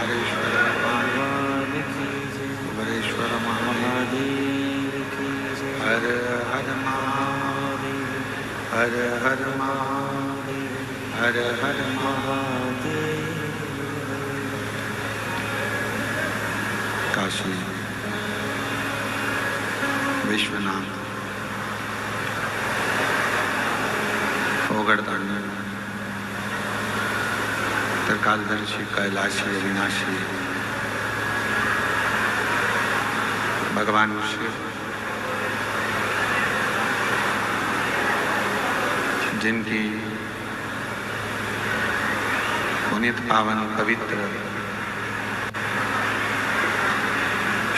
हरेश्वर भगवान की जय, वरेश्वर महादेव की जय। हर हर महादेव, हर हर महादेव, हर हर महादेव। काशी विश्वनाथ ओगड़दानी त्रिकालदर्शी कैलाशी अविनाशी भगवान शिव जिनकी पुनीत पावन पवित्र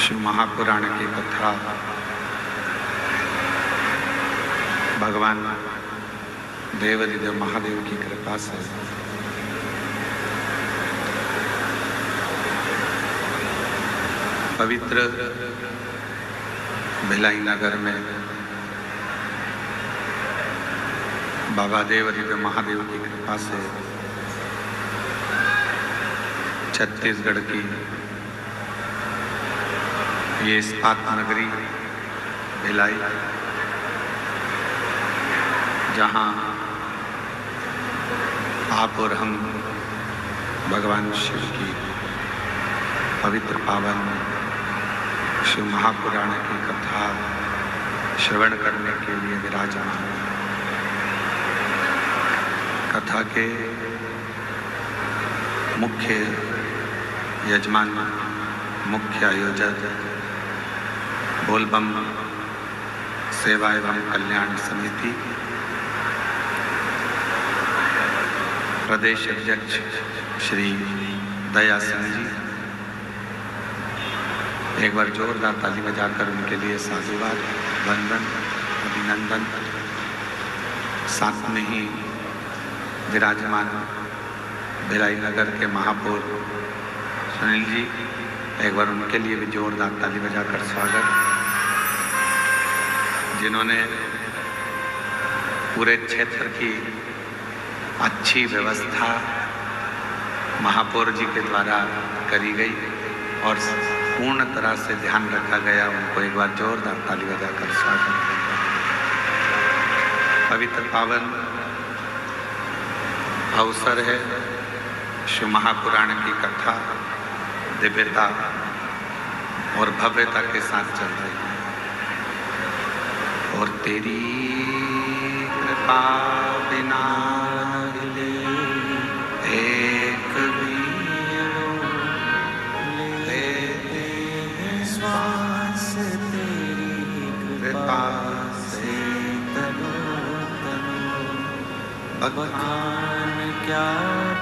शिव महापुराण की कथा भगवान देवादिदेव महादेव की कृपा से पवित्र भिलाई नगर में बाबा देवादिदेव महादेव की कृपा से छत्तीसगढ़ की ये इस्पात नगरी भिलाई, जहाँ आप और हम भगवान शिव की पवित्र पावन शिव महापुराण की कथा श्रवण करने के लिए विराजमान। कथा के मुख्य यजमान, मुख्य आयोजक बोलबम सेवा एवं कल्याण समिति प्रदेश अध्यक्ष श्री दया सिंह जी, एक बार जोरदार ताली बजाकर उनके लिए साधुवाद, वंदन, अभिनंदन। साथ में ही विराजमान भिलाई नगर के महापौर सुनील जी, एक बार उनके लिए भी जोरदार ताली बजाकर स्वागत, जिन्होंने पूरे क्षेत्र की अच्छी व्यवस्था महापौर जी के द्वारा करी गई और पूर्ण तरह से ध्यान रखा गया। उनको एक बार जोरदार ताली बजाकर स्वागत। पवित्र पावन अवसर है, शिव महापुराण की कथा दिव्यता और भव्यता के साथ चल रही है और तेरी कृपा बिना एक भी लेते हैं श्वास, तेरी कृपा से तनो तनो। बखान क्या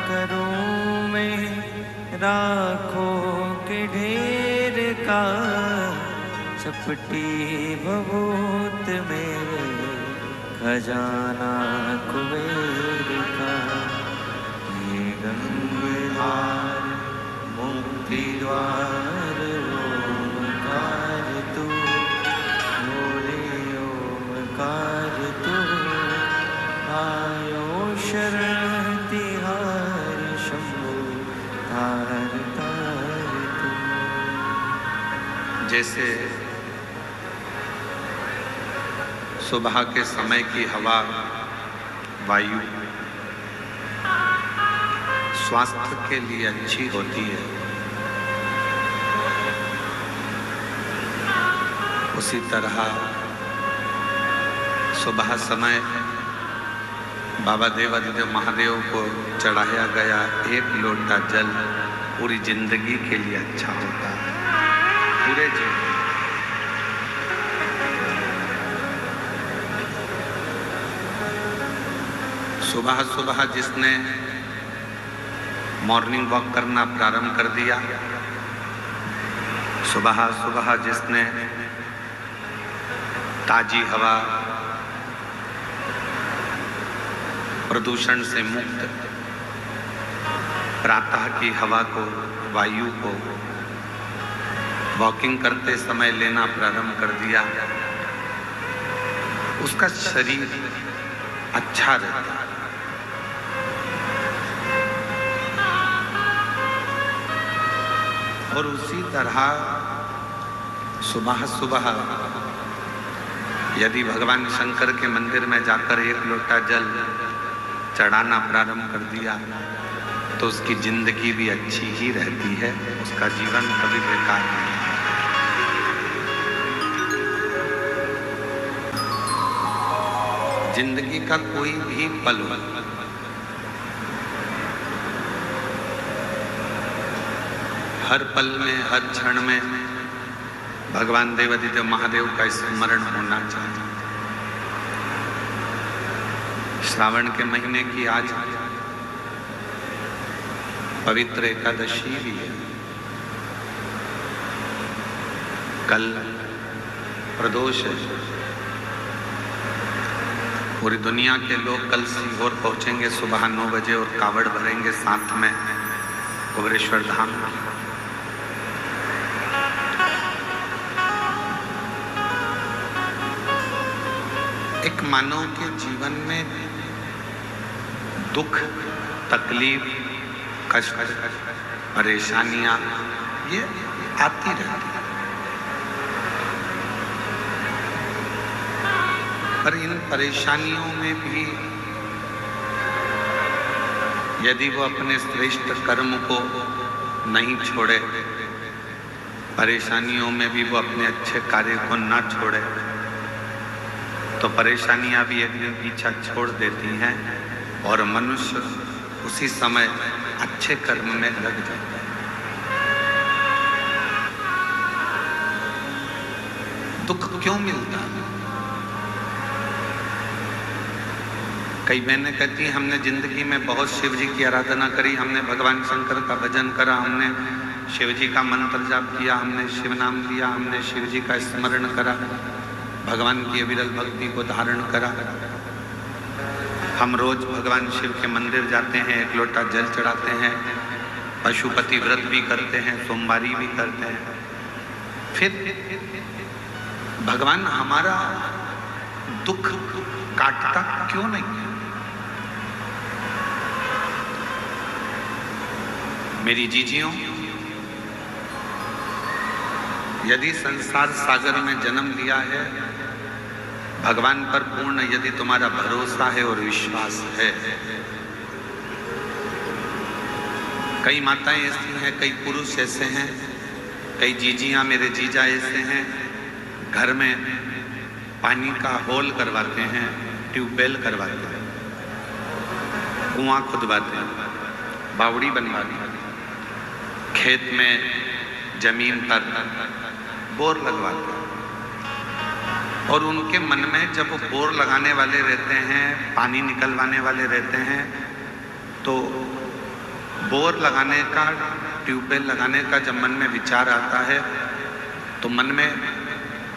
करूं मैं राखों के ढेर का, चपटी भभूत मेरे खजाना कुबेर का। ये गंगाधार मुक्ति द्वार ओमकार तू, बोले ओमकार तू। आयो शरण तिहार शंभु तार तार तू। जैसे सुबह के समय की हवा, वायु स्वास्थ्य के लिए अच्छी होती है, उसी तरह सुबह समय बाबा देवादिदेव महादेव को चढ़ाया गया एक लोटा जल पूरी जिंदगी के लिए अच्छा होता है। पूरे जीवन सुबह सुबह जिसने मॉर्निंग वॉक करना प्रारंभ कर दिया, सुबह सुबह जिसने ताजी हवा, प्रदूषण से मुक्त प्रातः की हवा को, वायु को वॉकिंग करते समय लेना प्रारंभ कर दिया, उसका शरीर अच्छा रहता है। Thank you. और उसी तरह सुबह सुबह यदि भगवान शंकर के मंदिर में जाकर एक लोटा जल चढ़ाना प्रारंभ कर दिया तो उसकी जिंदगी भी अच्छी ही रहती है, उसका जीवन कभी बेकार नहीं। जिंदगी का कोई भी पल हो, हर पल में, हर क्षण में भगवान देवाधिदेव महादेव का स्मरण होना चाहिए। श्रावण के महीने की आज पवित्र एकादशी भी है। कल प्रदोष है। पूरी दुनिया के लोग कल सीहोर पहुंचेंगे सुबह 9 बजे और कावड़ भरेंगे साथ में कुबेरेश्वर धाम। एक मानव के जीवन में दुख, तकलीफ, कष्ट, परेशानियां ये आती रहती है, पर इन परेशानियों में भी यदि वो अपने श्रेष्ठ कर्म को नहीं छोड़े, परेशानियों में भी वो अपने अच्छे कार्य को ना छोड़े, तो परेशानियां भी एक दिन पीछा छोड़ देती हैं और मनुष्य उसी समय अच्छे कर्म में लग जाता है। दुख क्यों मिलता है? कई बहनें कहती हैं हमने जिंदगी में बहुत शिव जी की आराधना करी, हमने भगवान शंकर का भजन करा, हमने शिव जी का मंत्र जाप किया, हमने शिव नाम लिया, हमने शिव जी का स्मरण करा, भगवान की अविरल भक्ति को धारण करा। हम रोज भगवान शिव के मंदिर जाते हैं, एक लोटा जल चढ़ाते हैं, पशुपति व्रत भी करते हैं, सोमवारी भी करते हैं। फिर भगवान हमारा दुख काटता क्यों नहीं है? मेरी जीजियों, यदि संसार सागर में जन्म लिया है, भगवान पर पूर्ण यदि तुम्हारा भरोसा है और विश्वास है। कई माताएं ऐसी हैं, कई पुरुष ऐसे हैं, कई जीजियां, मेरे जीजा ऐसे हैं, घर में पानी का होल करवाते हैं, ट्यूबवेल करवाते हैं, कुआं खुदवाते हैं, बावड़ी बनवाते हैं, खेत में जमीन पर बोर लगवाते हैं। और उनके मन में जब वो बोर लगाने वाले रहते हैं, पानी निकलवाने वाले रहते हैं, तो बोर लगाने का, ट्यूबवेल लगाने का जब मन में विचार आता है तो मन में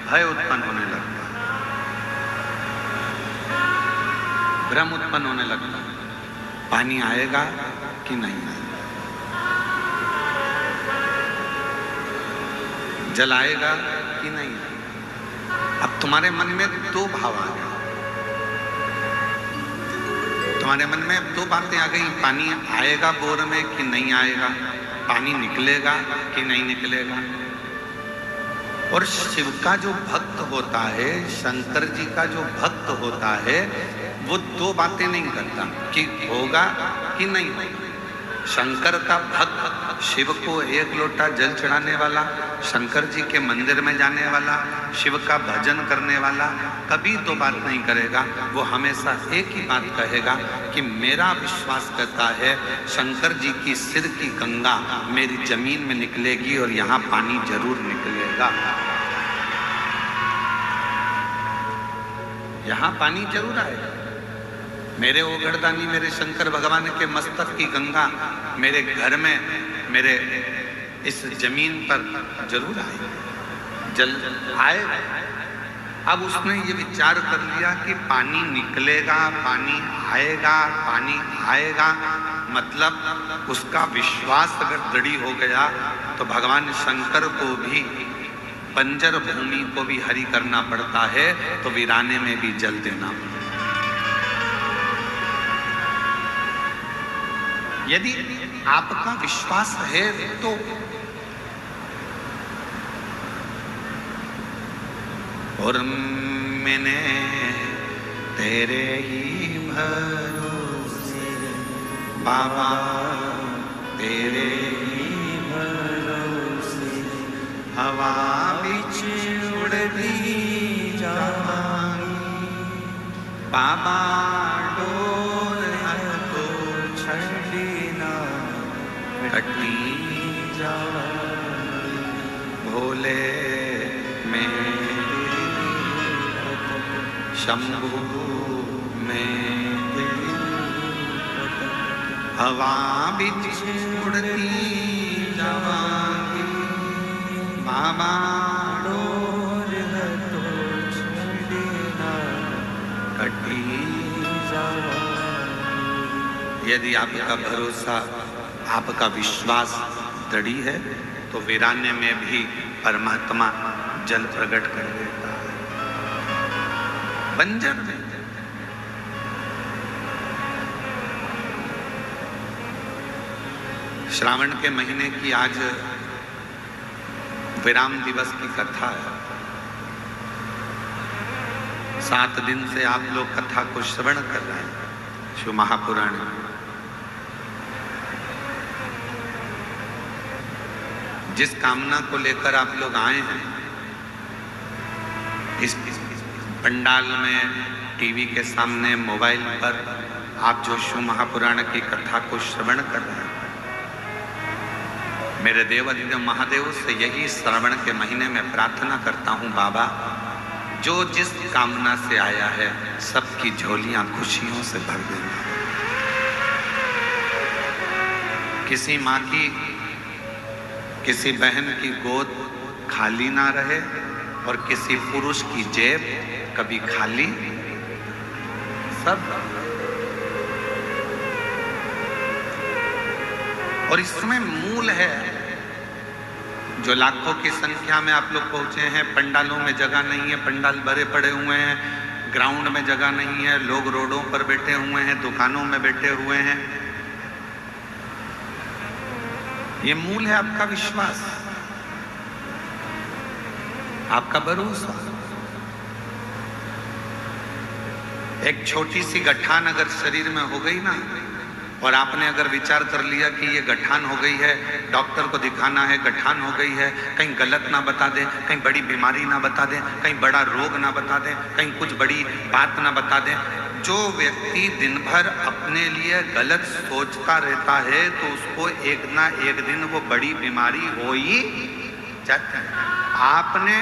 भय उत्पन्न होने लगता है, भ्रम उत्पन्न होने लगता है, पानी आएगा कि नहीं आएगा, जल आएगा कि नहीं आएगा। अब तुम्हारे मन में दो भाव आ गए, तुम्हारे मन में दो बातें आ गई, पानी आएगा बोर में कि नहीं आएगा, पानी निकलेगा कि नहीं निकलेगा। और शिव का जो भक्त होता है, शंकर जी का जो भक्त होता है, वो दो बातें नहीं करता कि होगा कि नहीं होगा। शंकर का भक्त, शिव को एक लोटा जल चढ़ाने वाला, शंकर जी के मंदिर में जाने वाला, शिव का भजन करने वाला कभी दो बात नहीं करेगा। वो हमेशा एक ही बात कहेगा कि मेरा विश्वास करता है शंकर जी की सिर की गंगा मेरी जमीन में निकलेगी और यहाँ पानी जरूर निकलेगा, यहाँ पानी जरूर आएगा। मेरे ओगड़दानी, मेरे शंकर भगवान के मस्तक की गंगा मेरे घर में, मेरे इस जमीन पर जरूर आएगी, जल आएगा। अब उसने ये विचार कर लिया कि पानी निकलेगा, पानी आएगा, पानी आएगा, मतलब उसका विश्वास अगर दृढ़ हो गया तो भगवान शंकर को भी, बंजर भूमि को भी हरी करना पड़ता है, तो वीराने में भी जल देना पड़ता है। यदि आपका विश्वास है तो और मैंने तेरे ही भरोसे बाबा, तेरे ही भरोसे हवा बिच उड़ती जावांगी बाबा, डोर तो छड़ना कटी जावांगी भोले में शंभू में हवा बिच उड़ती जावांगी बाबा, डोर तो छड़ना कटी जावांगी। यदि आपका भरोसा, आपका विश्वास दृढ़ है तो वीराने में भी परमात्मा जल प्रकट कर देता है। बंजर में श्रावण के महीने की आज विराम दिवस की कथा है। 7 दिन से आप लोग कथा को श्रवण कर रहे हैं शिव महापुराण। जिस कामना को लेकर आप लोग आए हैं, इस पंडाल में, टीवी के सामने, मोबाइल पर आप जो शिव महापुराण की कथा को श्रवण कर रहे हैं, मेरे देवाधिदेव महादेव से यही श्रावण के महीने में प्रार्थना करता हूं बाबा, जो जिस कामना से आया है सबकी झोलियां खुशियों से भर देना। किसी माँ की, किसी बहन की गोद खाली ना रहे और किसी पुरुष की जेब कभी खाली सब। और इसमें मूल है, जो लाखों की संख्या में आप लोग पहुंचे हैं, पंडालों में जगह नहीं है, पंडाल भरे पड़े हुए हैं, ग्राउंड में जगह नहीं है, लोग रोडों पर बैठे हुए हैं, दुकानों में बैठे हुए हैं। ये मूल है आपका विश्वास, आपका भरोसा। एक छोटी सी गठान अगर शरीर में हो गई ना, और आपने अगर विचार कर लिया कि ये गठान हो गई है, डॉक्टर को दिखाना है, गठान हो गई है, कहीं गलत ना बता दे, कहीं बड़ी बीमारी ना बता दे, कहीं बड़ा रोग ना बता दे, कहीं कुछ बड़ी बात ना बता दे। जो व्यक्ति दिन भर अपने लिए गलत सोचता रहता है तो उसको एक ना एक दिन वो बड़ी बीमारी हो ही जाती है। आपने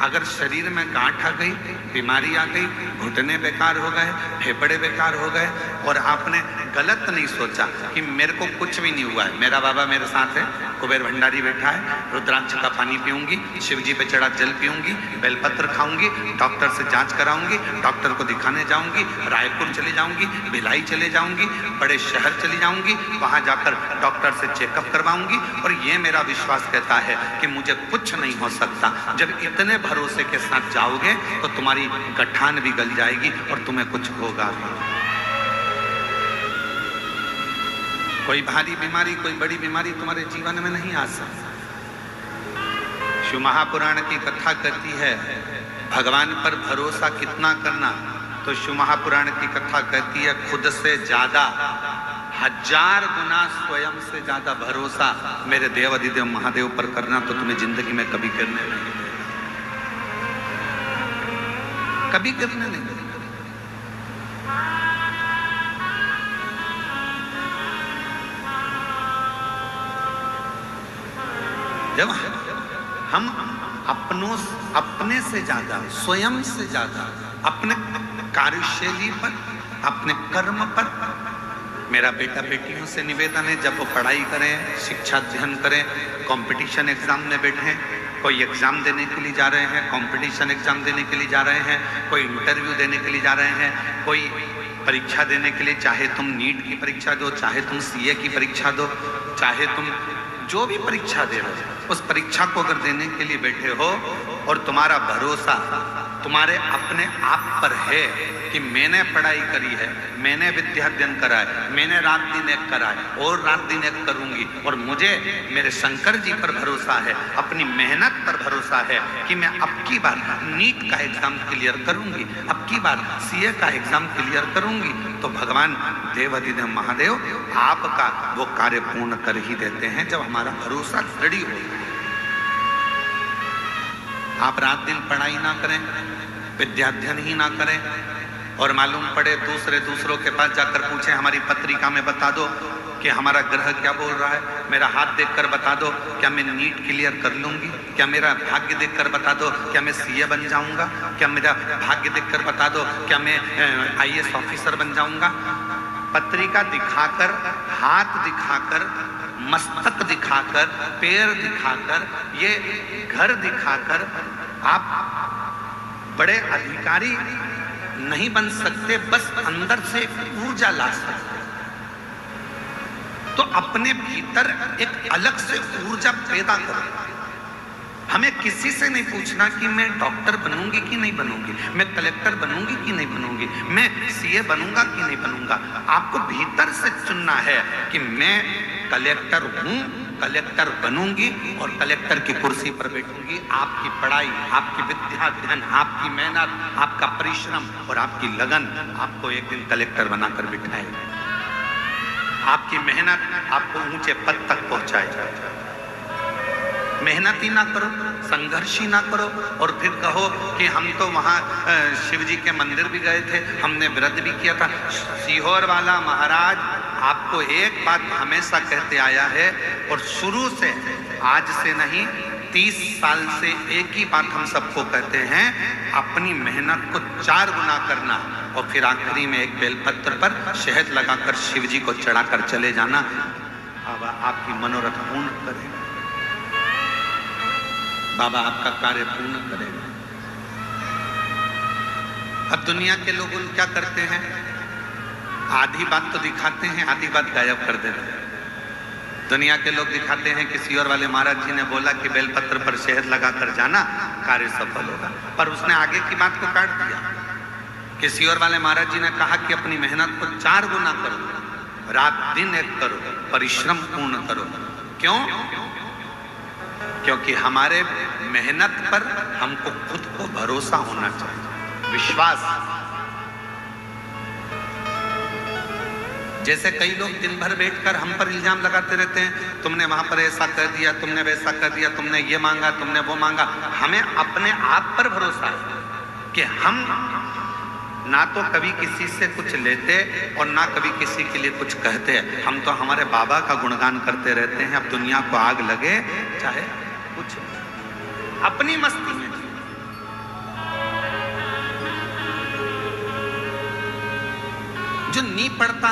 अगर शरीर में गांठ आ गई, बीमारी आ गई, घुटने बेकार हो गए, फेफड़े बेकार हो गए, और आपने गलत नहीं सोचा कि मेरे को कुछ भी नहीं हुआ है, मेरा बाबा मेरे साथ है, कुबेर भंडारी बैठा है, रुद्राक्ष का पानी पीऊंगी, शिव जी पे चढ़ा जल पीऊंगी, बेलपत्र खाऊंगी, डॉक्टर से जांच कराऊंगी, डॉक्टर को दिखाने जाऊंगी, रायपुर चले जाऊंगी, भिलाई चले जाऊंगी, बड़े शहर चली जाऊंगी, वहां जाकर डॉक्टर से चेकअप करवाऊंगी, और ये मेरा विश्वास कहता है कि मुझे कुछ नहीं हो सकता। जब इतने भरोसे के साथ जाओगे तो तुम्हारी गठान भी गल जाएगी और तुम्हें कुछ होगा। कोई भारी बीमारी, कोई बड़ी बीमारी तुम्हारे जीवन में नहीं आ सकती। शिव महापुराण की कथा कहती है भगवान पर भरोसा कितना करना, तो शिव महापुराण की कथा कहती है खुद से ज्यादा 1000 गुना स्वयं से ज्यादा भरोसा मेरे देवाधिदेव महादेव पर करना, तो तुम्हें जिंदगी में कभी करने नहीं देगा, कभी करने नहीं देगा। जब हम अपने से ज्यादा, स्वयं से ज्यादा अपने कार्यशैली पर, अपने कर्म पर, मेरा बेटा बेटियों से निवेदन है जब वो पढ़ाई करें, शिक्षा अध्ययन करें, कंपटीशन एग्जाम में बैठे, कोई एग्जाम देने के लिए जा रहे हैं, कंपटीशन एग्जाम देने के लिए जा रहे हैं, कोई इंटरव्यू देने के लिए जा रहे हैं, कोई परीक्षा देने के लिए, चाहे तुम नीट की परीक्षा दो, चाहे तुम सीए की परीक्षा दो, चाहे तुम जो भी परीक्षा दे रहे हो, उस परीक्षा को अगर देने के लिए बैठे हो और तुम्हारा भरोसा तुम्हारे अपने आप पर है कि मैंने पढ़ाई करी है, मैंने विद्या अध्ययन करा है, मैंने रात दिन एक करा है और रात दिन एक करूंगी, और मुझे मेरे शंकर जी पर भरोसा है, अपनी मेहनत पर भरोसा है कि मैं अब की बार नीट का एग्जाम क्लियर करूंगी, अब की बार सीए का एग्जाम क्लियर करूंगी, तो भगवान देवाधिदेव महादेव आपका वो कार्य पूर्ण कर ही देते हैं जब हमारा भरोसा दृढ़ हो। आप रात दिन पढ़ाई ना करें, विद्याध्ययन ही ना करें, और मालूम पड़े दूसरों के पास जाकर पूछें, हमारी पत्रिका में बता दो कि हमारा ग्रह क्या बोल रहा है, मेरा हाथ देखकर बता दो क्या मैं नीट क्लियर कर लूंगी, क्या मेरा भाग्य देखकर बता दो क्या मैं सीए बन जाऊंगा, क्या मेरा भाग्य देखकर बता दो क्या मैं आईएएस ऑफिसर बन जाऊंगा। पत्रिका दिखाकर, हाथ दिखाकर, मस्तक दिखाकर, पैर दिखाकर, ये घर दिखाकर आप बड़े अधिकारी नहीं बन सकते, बस अंदर से ऊर्जा ला सकते। तो अपने भीतर एक अलग से ऊर्जा पैदा करो। हमें किसी से नहीं पूछना कि मैं डॉक्टर बनूंगी कि नहीं बनूंगी, मैं कलेक्टर बनूंगी कि नहीं बनूंगी, मैं सीए बनूंगा कि नहीं बनूंगा। आपको भीतर से चुनना है कि मैं कलेक्टर हूं, कलेक्टर बनूंगी और कलेक्टर की कुर्सी पर बैठूंगी। आपकी पढ़ाई, आपकी विद्या अध्ययन, आपकी मेहनत, आपका परिश्रम और आपकी लगन आपको एक दिन कलेक्टर बनाकर बिठाएगा। आपकी मेहनत आपको ऊंचे पद तक पहुंचाएगा। मेहनत ही ना करो, संघर्ष ही ना करो और फिर कहो कि हम तो वहां शिव जी के मंदिर भी गए थे, हमने व्रत भी किया था। सीहोर वाला महाराज आपको एक बात हमेशा कहते आया है, और शुरू से, आज से नहीं 30 साल से एक ही बात हम सबको कहते हैं, अपनी मेहनत को 4 गुना करना और फिर आखिरी में एक बेलपत्र पर शहद लगाकर शिव जी को चढ़ाकर चले जाना। बाबा आपकी मनोरथ पूर्ण करेगा, बाबा आपका कार्य पूर्ण करेगा। अब दुनिया के लोग क्या करते हैं, आधी बात तो दिखाते हैं, आधी बात गायब कर देते हैं। दुनिया के लोग दिखाते हैं कि सीहोर वाले महाराज जी ने बोला कि बेलपत्र पर शहद लगाकर जाना, कार्य सफल होगा, पर उसने आगे की बात को काट दिया कि सीहोर वाले महाराज जी ने कहा कि अपनी मेहनत को 4 गुना करो, रात दिन एक करो, परिश्रम पूर्ण करो। क्यों? क्योंकि हमारे मेहनत पर हमको खुद को भरोसा होना चाहिए, विश्वास। जैसे कई लोग दिन भर बैठकर हम पर इल्जाम लगाते रहते हैं, तुमने वहां पर ऐसा कर दिया, तुमने वैसा कर दिया, तुमने ये मांगा, तुमने वो मांगा। हमें अपने आप पर भरोसा है कि हम ना तो कभी किसी से कुछ लेते और ना कभी किसी के लिए कुछ कहते। हम तो हमारे बाबा का गुणगान करते रहते हैं। अब दुनिया को आग लगे चाहे कुछ, अपनी मस्ती में। जो नहीं पढ़ता,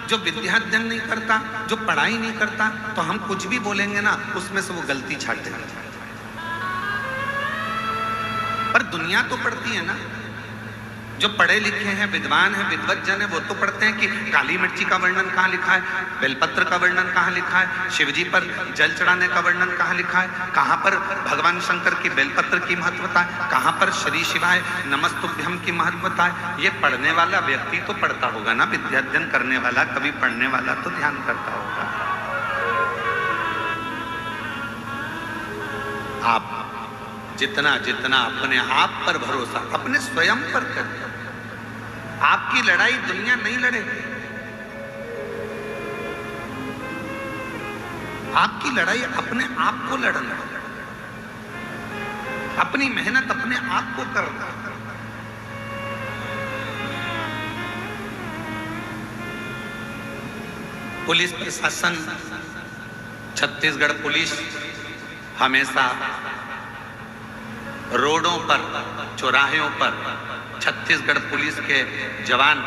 जो विद्याध्ययन नहीं करता, जो पढ़ाई नहीं करता, तो हम कुछ भी बोलेंगे ना, उसमें से वो गलती छाट देगा। पर दुनिया तो पढ़ती है ना, जो पढ़े लिखे हैं, विद्वान हैं, विद्वज्जन है, वो तो पढ़ते हैं कि काली मिर्ची का वर्णन कहाँ लिखा है, बेलपत्र का वर्णन कहाँ लिखा है, शिवजी पर जल चढ़ाने का वर्णन कहाँ लिखा है, कहाँ पर भगवान शंकर की बेलपत्र की महत्वता है, कहाँ पर श्री शिवाय नमस्तुभ्यम की महत्वता है। ये पढ़ने वाला व्यक्ति तो पढ़ता होगा ना, विद्याध्ययन करने वाला, कभी पढ़ने वाला तो ध्यान करता होगा। आप जितना जितना अपने आप पर भरोसा, अपने स्वयं पर करें, आपकी लड़ाई दुनिया नहीं लड़ेगी। आपकी लड़ाई अपने आप को लड़ना, अपनी मेहनत अपने आप को करना। पुलिस प्रशासन, छत्तीसगढ़ पुलिस हमेशा रोडों पर, चौराहों पर छत्तीसगढ़ पुलिस के जवान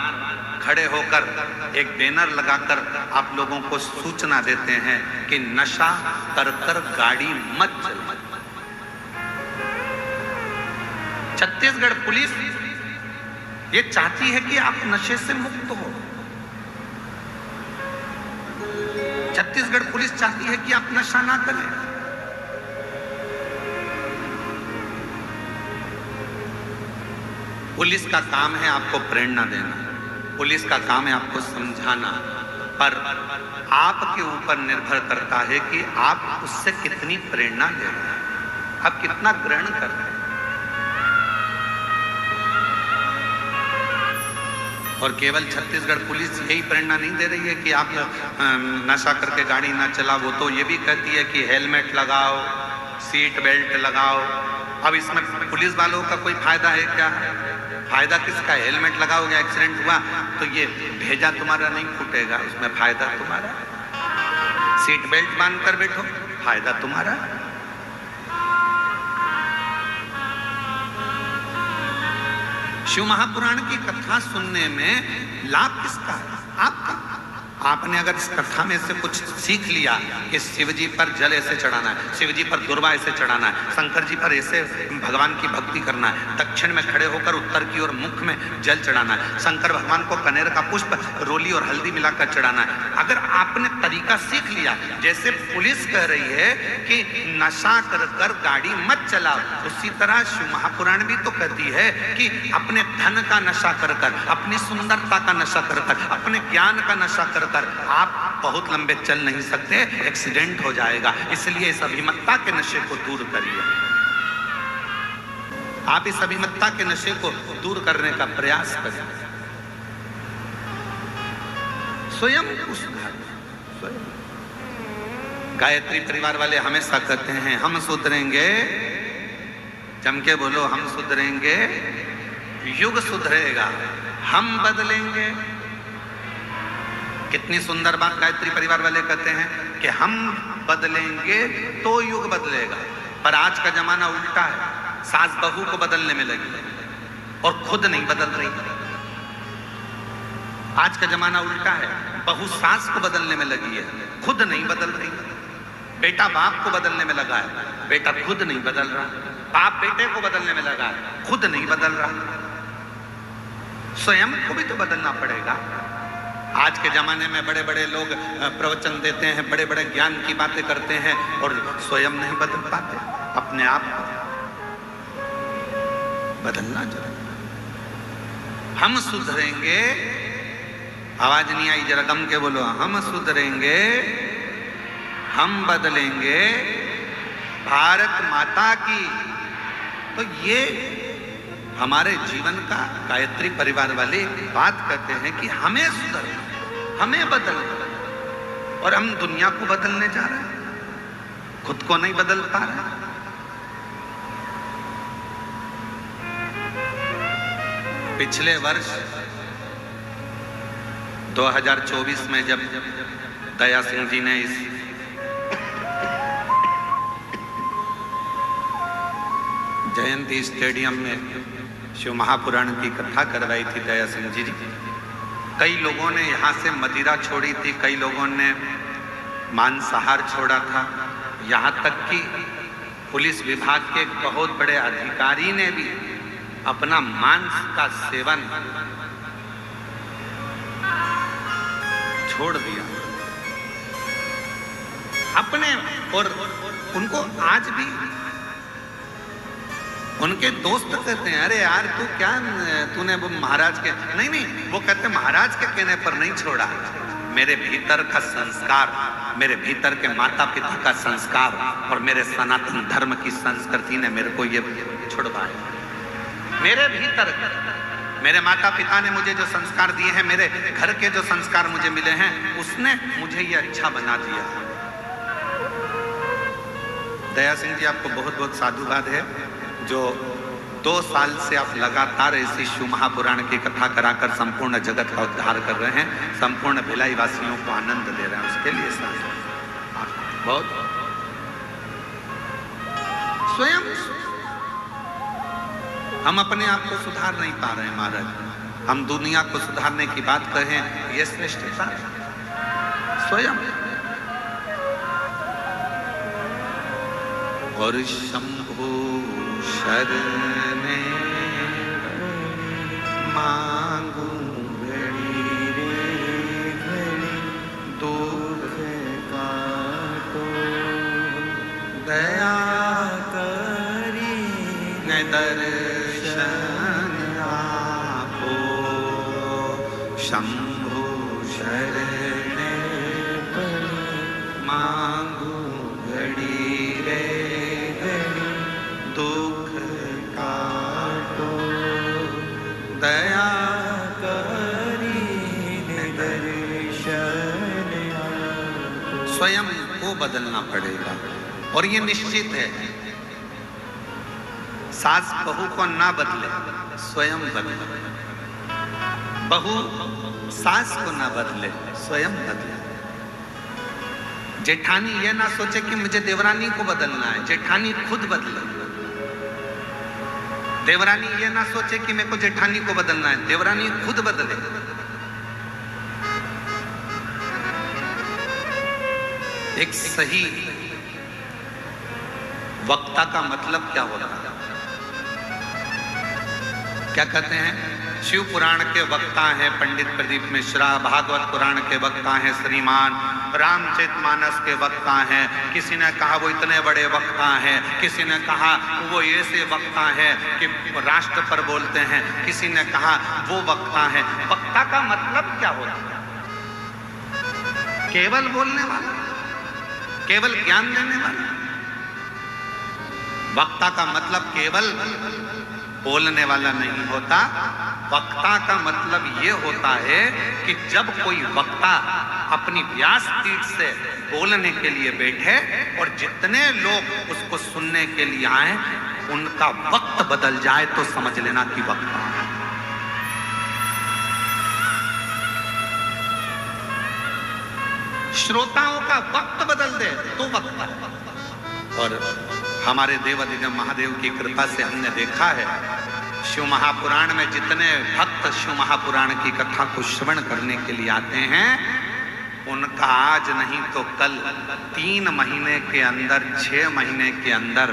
खड़े होकर एक बैनर लगाकर आप लोगों को सूचना देते हैं कि नशा कर कर गाड़ी मत चलाओ। छत्तीसगढ़ पुलिस ये चाहती है कि आप नशे से मुक्त हो। छत्तीसगढ़ पुलिस चाहती है कि आप नशा ना करें। पुलिस का काम है आपको प्रेरणा देना, पुलिस का काम है आपको समझाना, पर आपके ऊपर निर्भर करता है कि आप उससे कितनी प्रेरणा ले रहे हैं, आप कितना ग्रहण कर रहे हैं। और केवल छत्तीसगढ़ पुलिस यही प्रेरणा नहीं दे रही है कि आप नशा करके गाड़ी ना चलाओ, वो तो ये भी कहती है कि हेलमेट लगाओ, सीट बेल्ट लगाओ। अब इसमें पुलिस वालों का कोई फायदा है क्या? फायदा किसका? हेलमेट लगाओगे, एक्सीडेंट हुआ तो ये भेजा तुम्हारा नहीं फूटेगा, उसमें फायदा तुम्हारा। सीट बेल्ट बांध कर बैठो, फायदा तुम्हारा। शिव महापुराण की कथा सुनने में लाभ किसका है? आपका। आपने अगर इस कथा में से कुछ सीख लिया कि शिव जी पर जल ऐसे चढ़ाना है, शिव जी पर दुर्वा ऐसे चढ़ाना है, शंकर जी पर ऐसे भगवान की भक्ति करना है, दक्षिण में खड़े होकर उत्तर की ओर मुख में जल चढ़ाना है, शंकर भगवान को कनेर का पुष्प रोली और हल्दी मिलाकर चढ़ाना है, अगर आपने तरीका सीख लिया, जैसे पुलिस कह रही है कि नशा कर कर गाड़ी मत चलाओ, उसी तरह शिव महापुराण भी तो कहती है कि अपने धन का नशा कर कर, अपनी सुंदरता का नशा कर कर, अपने ज्ञान का नशा कर कर आप बहुत लंबे चल नहीं सकते, एक्सीडेंट हो जाएगा। इसलिए इस अभिमत्ता के नशे को दूर करिए। आप इस अभिमत्ता के नशे को दूर करने का प्रयास करें, स्वयं उस गायत्री परिवार वाले हमेशा कहते हैं हम सुधरेंगे, जम के बोलो हम सुधरेंगे, युग सुधरेगा, हम बदलेंगे। कितनी सुंदर बात गायत्री परिवार वाले कहते हैं कि हम बदलेंगे तो युग बदलेगा। पर आज का जमाना उल्टा है, सास बहू को बदलने में लगी और खुद नहीं बदल रही। आज का जमाना उल्टा है, बहू सास को बदलने में लगी है, खुद नहीं बदल रही। बेटा बाप को बदलने में लगा है, बेटा खुद नहीं बदल रहा। बाप बेटे को बदलने में लगा है, खुद नहीं बदल रहा। स्वयं को भी तो बदलना पड़ेगा। आज के जमाने में बड़े बड़े लोग प्रवचन देते हैं, बड़े बड़े ज्ञान की बातें करते हैं और स्वयं नहीं बदल पाते। अपने आप को बदलना जरूरी। हम सुधरेंगे, आवाज नहीं आई, जरा गम के बोलो, हम सुधरेंगे, हम बदलेंगे भारत माता की। तो ये हमारे जीवन का गायत्री परिवार वाले बात करते हैं कि हमें सुधरना, हमें बदलना, और हम दुनिया को बदलने जा रहे हैं, खुद को नहीं बदल पा रहे। पिछले वर्ष 2024 में जब दया सिंह जी ने इस जयंती स्टेडियम में शिव महापुराण की कथा करवाई थी दया सिंह जी, कई लोगों ने यहाँ से मदिरा छोड़ी थी, कई लोगों ने मांसाहार छोड़ा था, यहाँ तक कि पुलिस विभाग के एक बहुत बड़े अधिकारी ने भी अपना मांस का सेवन छोड़ दिया अपने। और उनको आज भी उनके दोस्त कहते हैं, अरे यार तू क्या, तूने वो महाराज के, नहीं, वो कहते महाराज के कहने पर नहीं छोड़ा, मेरे भीतर का संस्कार, मेरे भीतर के माता पिता का संस्कार और मेरे सनातन धर्म की संस्कृति ने मेरे को ये छुड़वाया। मेरे भीतर, मेरे माता पिता ने मुझे जो संस्कार दिए हैं, मेरे घर के जो संस्कार मुझे मिले हैं, उसने मुझे ये अच्छा बना दिया। दया सिंह जी, आपको बहुत बहुत साधुवाद है जो 2 साल से आप लगातार इसी शिव महापुराण की कथा कराकर संपूर्ण जगत का उद्धार कर रहे हैं, संपूर्ण भिलाई वासियों को आनंद दे रहे हैं। उसके लिए बहुत स्वयं हम अपने आप को सुधार नहीं पा रहे हैं महाराज। हम दुनिया को सुधारने की बात कहें, ये श्रेष्ठता स्वयं। और शंभु शरणे मांगू घड़ी रे घड़ी, दुख काटो दया करी न दर्शन स्वयं को बदलना पड़ेगा। और ये निश्चित है, सास बहू को ना बदले, स्वयं बदले। बहू सास को ना बदले, स्वयं बदले। जेठानी ये ना सोचे कि मुझे देवरानी को बदलना है, जेठानी खुद बदले। देवरानी ये ना सोचे कि मेरे को जेठानी को बदलना है, देवरानी खुद बदले। एक सही वक्ता का मतलब क्या होता है? क्या कहते हैं? शिव पुराण के वक्ता हैं पंडित प्रदीप मिश्रा, भागवत पुराण के वक्ता हैं श्रीमान, रामचरितमानस के वक्ता हैं, किसी ने कहा वो इतने बड़े वक्ता हैं, किसी ने कहा वो ऐसे वक्ता हैं कि राष्ट्र पर बोलते हैं, किसी ने कहा वो वक्ता है। वक्ता का मतलब क्या होता है? केवल बोलने वाला, केवल ज्ञान देने वाला। वक्ता का मतलब केवल बोलने वाला नहीं होता। वक्ता का मतलब ये होता है कि जब कोई वक्ता अपनी व्यासपीठ से बोलने के लिए बैठे और जितने लोग उसको सुनने के लिए आए, उनका वक्त बदल जाए तो समझ लेना कि वक्ता है। श्रोताओं का वक्त बदल दे तो वक्ता है। और हमारे देवादिदेव महादेव की कृपा से हमने देखा है, शिव महापुराण में जितने भक्त शिव महापुराण की कथा को श्रवण करने के लिए आते हैं, उनका आज नहीं तो कल 3 महीने के अंदर, 6 महीने के अंदर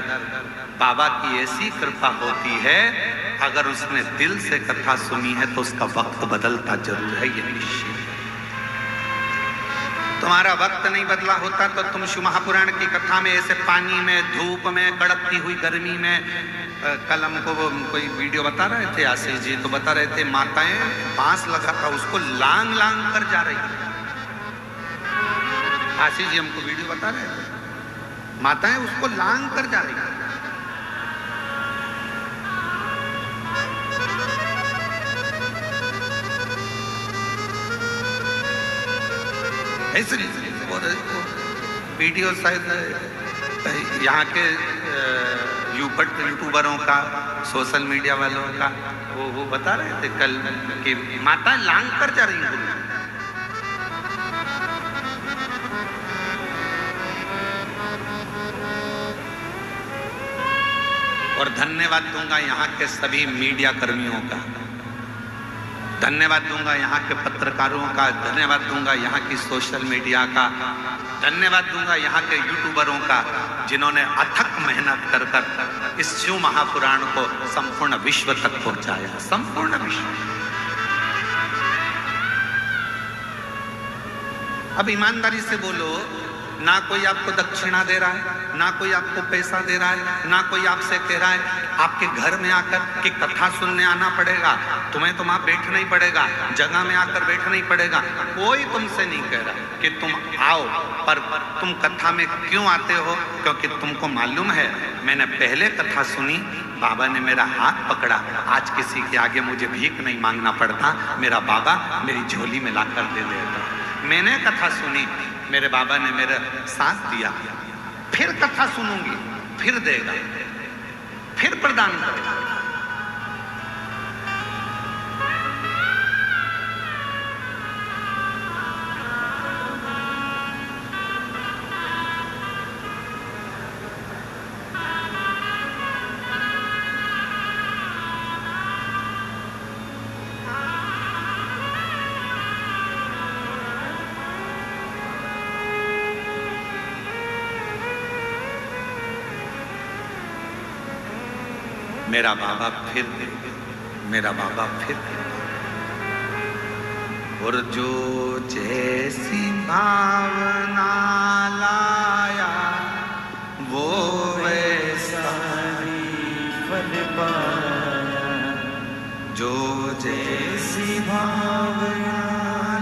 बाबा की ऐसी कृपा होती है, अगर उसने दिल से कथा सुनी है तो उसका वक्त बदलता जरूर है, ये निश्चित। तुम्हारा वक्त नहीं बदला होता तो तुम शिव महापुराण की कथा में ऐसे पानी में, धूप में, कड़कती हुई गर्मी में, कल हमको वो कोई वीडियो बता रहे थे आशीष जी, तो बता रहे थे माताएं बांस लगा था उसको लांग लांग कर जा रही थी। आशीष जी हमको वीडियो बता रहे थे, माताएं उसको लांग कर जा रही थी। ऐसे वीडियो शायद यहाँ के यूट्यूबरों का, सोशल मीडिया वालों का, वो बता रहे थे कल कि माता लांग कर जा रही हैं। और धन्यवाद दूंगा यहाँ के सभी मीडिया कर्मियों का, धन्यवाद दूंगा यहाँ के पत्रकारों का, धन्यवाद दूंगा यहाँ की सोशल मीडिया का, धन्यवाद दूंगा यहाँ के यूट्यूबरों का, जिन्होंने अथक मेहनत कर कर इस शिव महापुराण को संपूर्ण विश्व तक पहुंचाया, संपूर्ण विश्व। अब ईमानदारी से बोलो, ना कोई आपको दक्षिणा दे रहा है, ना कोई आपको पैसा दे रहा है, ना कोई आपसे कह रहा है आपके घर में आकर कि कथा सुनने आना पड़ेगा, तुम्हें तो वहां बैठना ही पड़ेगा, जगह में आकर बैठना ही पड़ेगा। कोई तुमसे नहीं कह रहा कि तुम आओ, पर तुम कथा में क्यों आते हो? क्योंकि तुमको मालूम है मैंने पहले कथा सुनी, बाबा ने मेरा हाथ पकड़ा, आज किसी के आगे मुझे भीख नहीं मांगना पड़ता, मेरा बाबा मेरी झोली में लाकर दे देता। मैंने कथा सुनी, मेरे बाबा ने मेरा साथ दिया, फिर कथा सुनूंगी, फिर देगा, फिर प्रदान करेगा। मेरा बाबा फिर दे, मेरा बाबा फिर दे। और जो जैसी भावना लाया वो वैसा ही फल पाया, जो जैसी भावना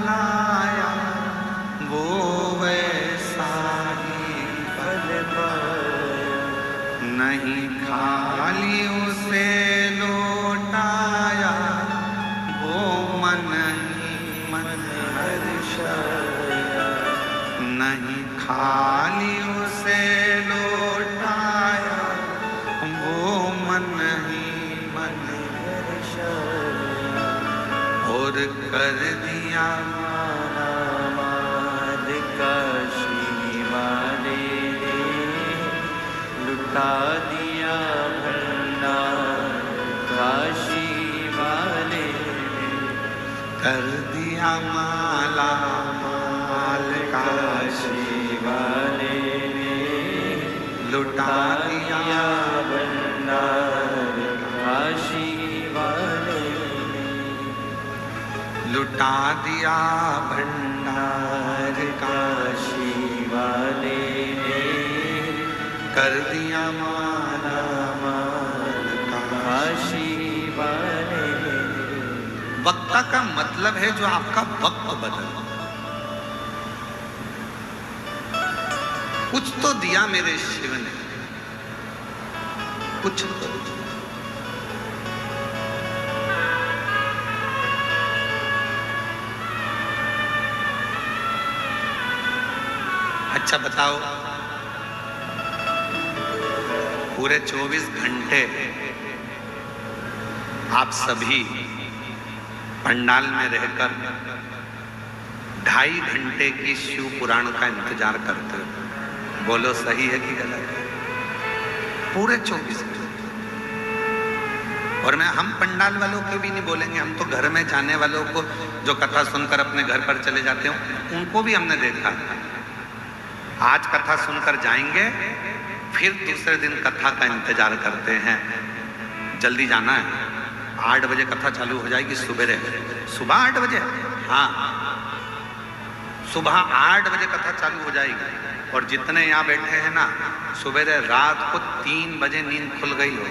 लाया वो वैसा ही फल पाया, नहीं खाली उसे लौटाया वो मन ही मन हर्षाया, नहीं खाली उसे लौटाया, वो मन ही मन और कर दिया मार काशी वाले ने, लुटा दिया भंडार काशी वाले ने, कर दिया माला माल काशी वाले ने, लुटा दिया भंडार काशी वाले ने, लुटा दिया भंडार काशी वाले ने, कर दिया माला माल काशी वाले ने। वक्ता का मतलब है जो आपका वक्त बदल। कुछ तो दिया मेरे शिव ने, कुछ तो। अच्छा बताओ, पूरे 24 घंटे आप सभी पंडाल में रहकर 2.5 घंटे की शिव पुराण का इंतजार करते हो। बोलो सही है कि गलत है? पूरे 24 घंटे। और हम पंडाल वालों के भी नहीं बोलेंगे, हम तो घर में जाने वालों को जो कथा सुनकर अपने घर पर चले जाते हो उनको भी हमने देखा। आज कथा सुनकर जाएंगे, फिर दूसरे दिन कथा का इंतजार करते हैं। जल्दी जाना है, 8 बजे कथा चालू हो जाएगी सुबह 8 बजे। हाँ, सुबह 8 बजे कथा चालू हो जाएगी। और जितने यहाँ बैठे हैं ना, सुबह रात को 3 बजे नींद खुल गई हो,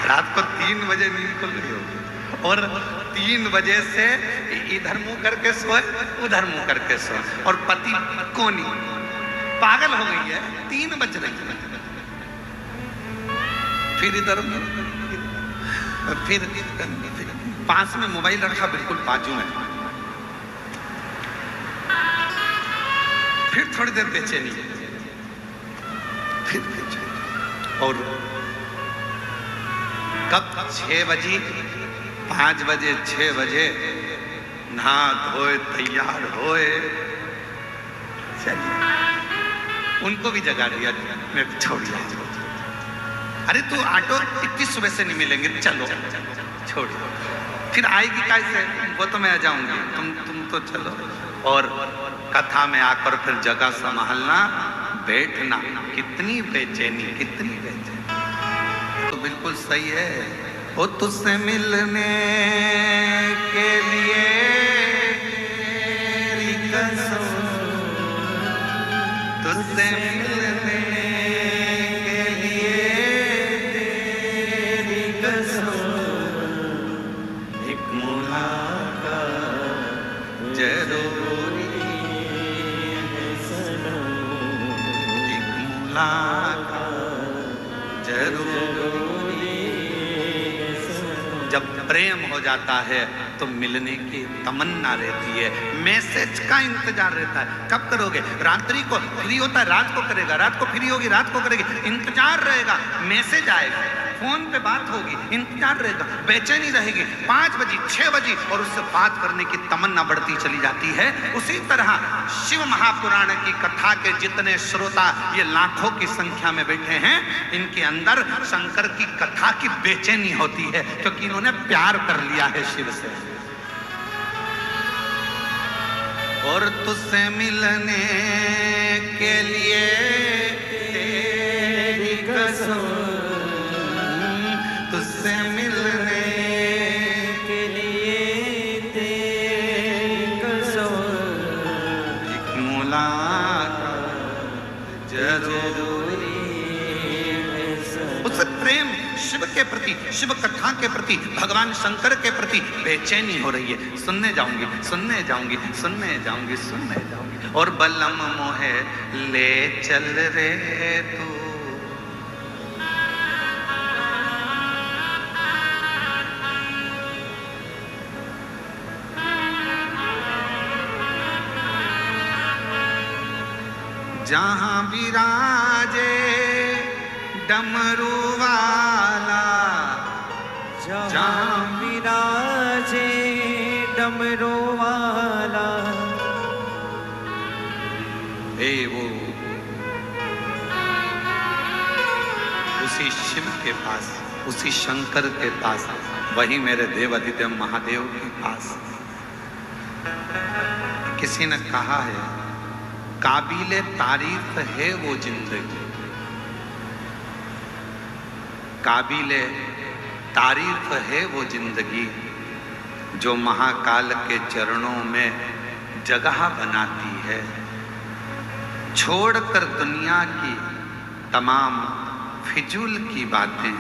रात को 3 बजे नींद खुल गई हो, और 3 बजे से इधर मुंह करके सोए, उधर मुंह करके सोए, और पति कोनी पागल हो गई है, 3 बज रही है। फिर इधर फिर पास में मोबाइल रखा, बिल्कुल बाजू में। फिर थोड़ी देर बेचैनी, फिर बेचैनी। और कब 6 बजे 5 बजे 6 बजे नहा धोए तैयार होए, चलिए उनको भी जगा दिया, मैं छोड़ दिया। अरे तू ऑटो इतनी सुबह से नहीं मिलेंगे, चलो छोड़। फिर आएगी कैसे? वो तो मैं आ जाऊंगी, तुम तो चलो। और कथा में आकर फिर जगह संभालना, बैठना, कितनी बेचैनी, कितनी बेचैनी। तो बिल्कुल सही है। वो तुझसे मिलने के लिए तेरी कसम, तुझसे मिलने के लिए तेरी कसम, एक मुलाकात जरूरी है सनम, एक मुलाकात जरूरी। जब प्रेम हो जाता है तो मिलने की तमन्ना रहती है, मैसेज का इंतजार रहता है। कब करोगे? रात्रि को फ्री होता है, रात को करेगा, रात को फ्री होगी, रात को करेगी, इंतजार रहेगा, मैसेज आएगा, फोन पे बात होगी, इंतजार रहेगा, बेचैनी रहेगी। 5 बजे 6 बजे और उससे बात करने की तमन्ना बढ़ती चली जाती है। उसी तरह शिव महापुराण की कथा के जितने श्रोता ये लाखों की संख्या में बैठे हैं, इनके अंदर शंकर की कथा की बेचैनी होती है, क्योंकि इन्होंने प्यार कर लिया है शिव से। और तुझसे मिलने के लिए तेरी कसम, तुझसे मिलने के लिए तेरी कसम, एक मुलाकात जरूरी है सनम। उससे प्रेम शिव के प्रति, शिव कथा के प्रति, भगवान शंकर के प्रति बेचैनी हो रही है। सुनने जाऊंगी, सुनने जाऊंगी, सुनने जाऊंगी, सुनने जाऊंगी। और बलम मोहे ले चल रे तू, जहाँ विराजे डमरू वाला, जहाँ विराजे डमरू वाला। वो उसी शिव के पास, उसी शंकर के पास, वही मेरे देवाधिदेव महादेव के पास। किसी ने कहा है, काबिले तारीफ है वो जिंदगी, काबिले तारीफ है वो जिंदगी जो महाकाल के चरणों में जगह बनाती है। छोड़कर दुनिया की तमाम फिजूल की बातें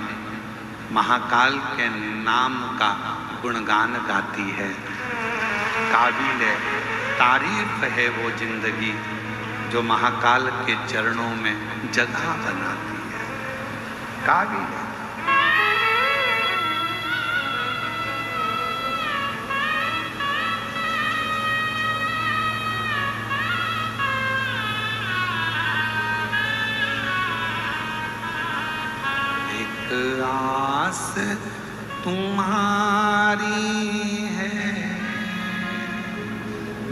महाकाल के नाम का गुणगान गाती है। काबिले तारीफ है वो जिंदगी जो महाकाल के चरणों में जगह बनाती है। काबिल एक आस तुम्हारी है,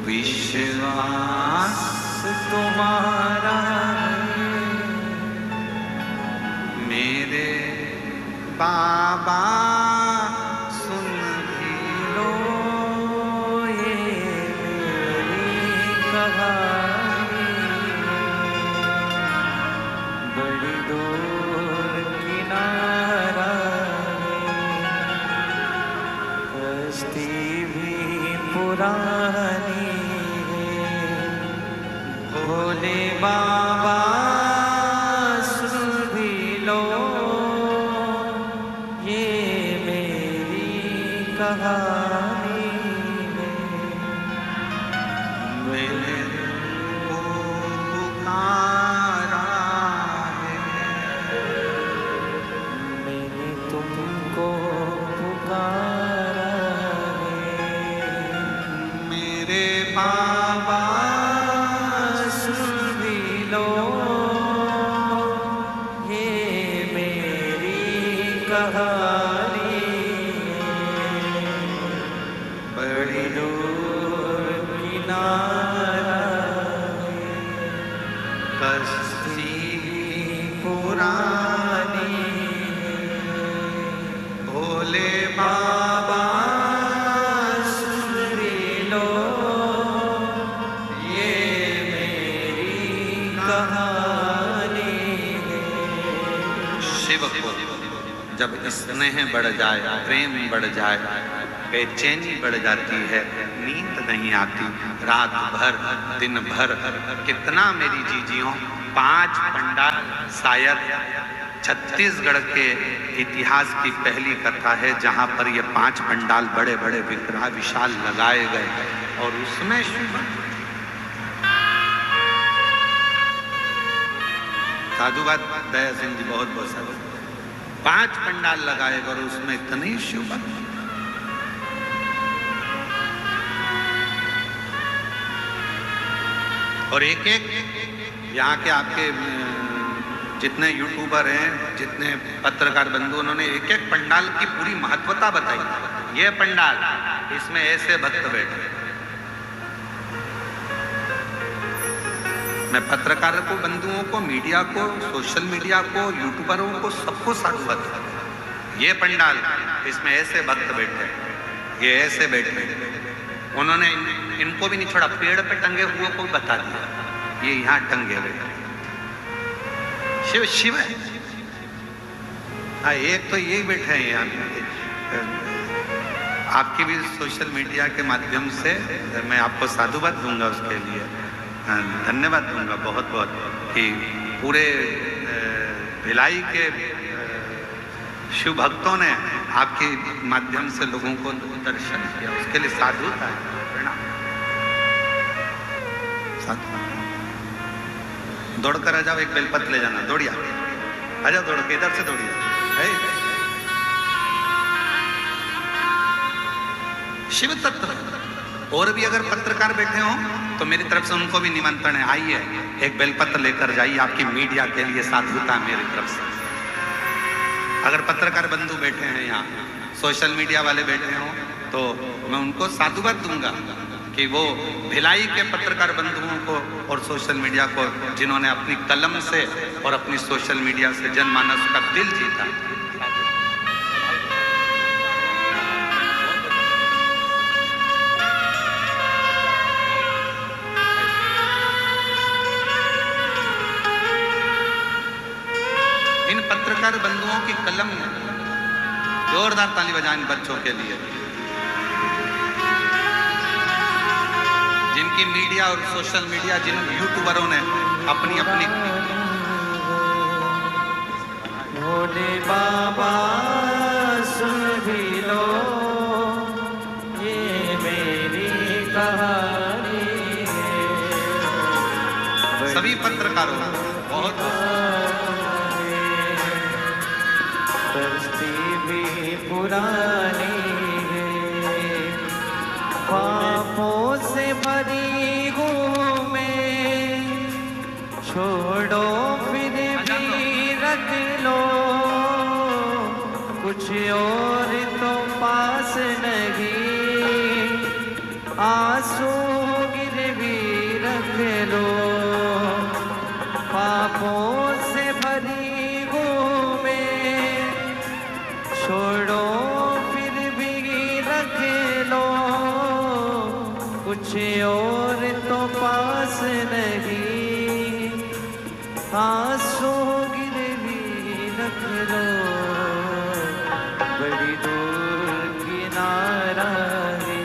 विश्वास तुम्हारा मेरे बाबा सुन भी लो ये मेरी कहानी। बड़ी दूर किनारा कश्ती भी पुरानी। भोले बाबा सुन भी लो ये मेरी कहानी है। मैंने को पुकारा है, मैंने तुमको पुकारा है। मेरे बाबा कहानी बड़ी दूर किनारा कश्ती पुरानी। भोले बाबा सुन लो ये मेरी कहानी है। शिव को जब स्नेह बढ़ जाए, प्रेम बढ़ जाए, बेचैनी बढ़ जाती है, नींद नहीं आती, रात भर दिन भर। कितना मेरी जीजियों, 5 पंडाल, शायद छत्तीसगढ़ के इतिहास की पहली कथा है जहां पर ये 5 पंडाल बड़े बड़े विग्रह विशाल लगाए गए और उसमें साधुवाद दया सिंह जी बहुत बहुत साधु। 5 पंडाल लगाए और उसमें इतनी शिव भक्ति। और एक एक यहाँ के आपके जितने यूट्यूबर हैं, जितने पत्रकार बंधु, उन्होंने एक एक पंडाल की पूरी महत्वता बताई। ये पंडाल, इसमें ऐसे भक्त बैठे। मैं पत्रकारों को, बंधुओं को, मीडिया को, सोशल मीडिया को, यूट्यूबरों को, सबको साधुवाद। ये पंडाल, इसमें ऐसे भक्त बैठे, ये ऐसे बैठे। उन्होंने इनको भी नहीं छोड़ा, पेड़ पे टंगे हुए को बता दिया, ये यहाँ टंगे हुए। शिव शिव है। एक तो यही बैठे हैं यहाँ। आपकी भी सोशल मीडिया के माध्यम से मैं आपको साधुवाद दूंगा, उसके लिए धन्यवाद दूंगा बहुत बहुत, कि पूरे भिलाई के शिव भक्तों ने आपके माध्यम से लोगों को दर्शन किया, उसके लिए साधुता है, प्रणाम। साधु दौड़ कर आ जाओ, एक बेलपत्र ले जाना, दौड़िया आ जाओ, दौड़ के इधर से दौड़िया। शिव तत्व। और भी अगर पत्रकार बैठे हो तो मेरी तरफ से उनको भी निमंत्रण है, आइए एक बेलपत्र लेकर जाइए, आपकी मीडिया के लिए साधुता मेरी तरफ से। अगर पत्रकार बंधु बैठे हैं यहाँ, सोशल मीडिया वाले बैठे हों, तो मैं उनको साधुवाद दूंगा कि वो भिलाई के पत्रकार बंधुओं को और सोशल मीडिया को, जिन्होंने अपनी कलम से और अपनी सोशल मीडिया से जनमानस का दिल जीता। इन पत्रकार बंधुओं की कलम ने जोरदार ताली बजाएं बच्चों के लिए, जिनकी मीडिया और सोशल मीडिया, जिन यूट्यूबरों ने अपनी अपनी भोले बाबा सुन भी लो ये मेरी कहानी है। सभी पत्रकारों बहुत बस्ती भी पुरानी है, पापों से भरी हूँ मैं, छोड़ो फिर भी रख लो, कुछ और तो पास नहीं, आंसू गिरवी रख लो, पापों से भरी हूँ मैं, छोड़ो फिर भी रख लो, कुछ और तो पास नहीं, आंसू गिरवी रख लो, बड़ी दूर किनारा है,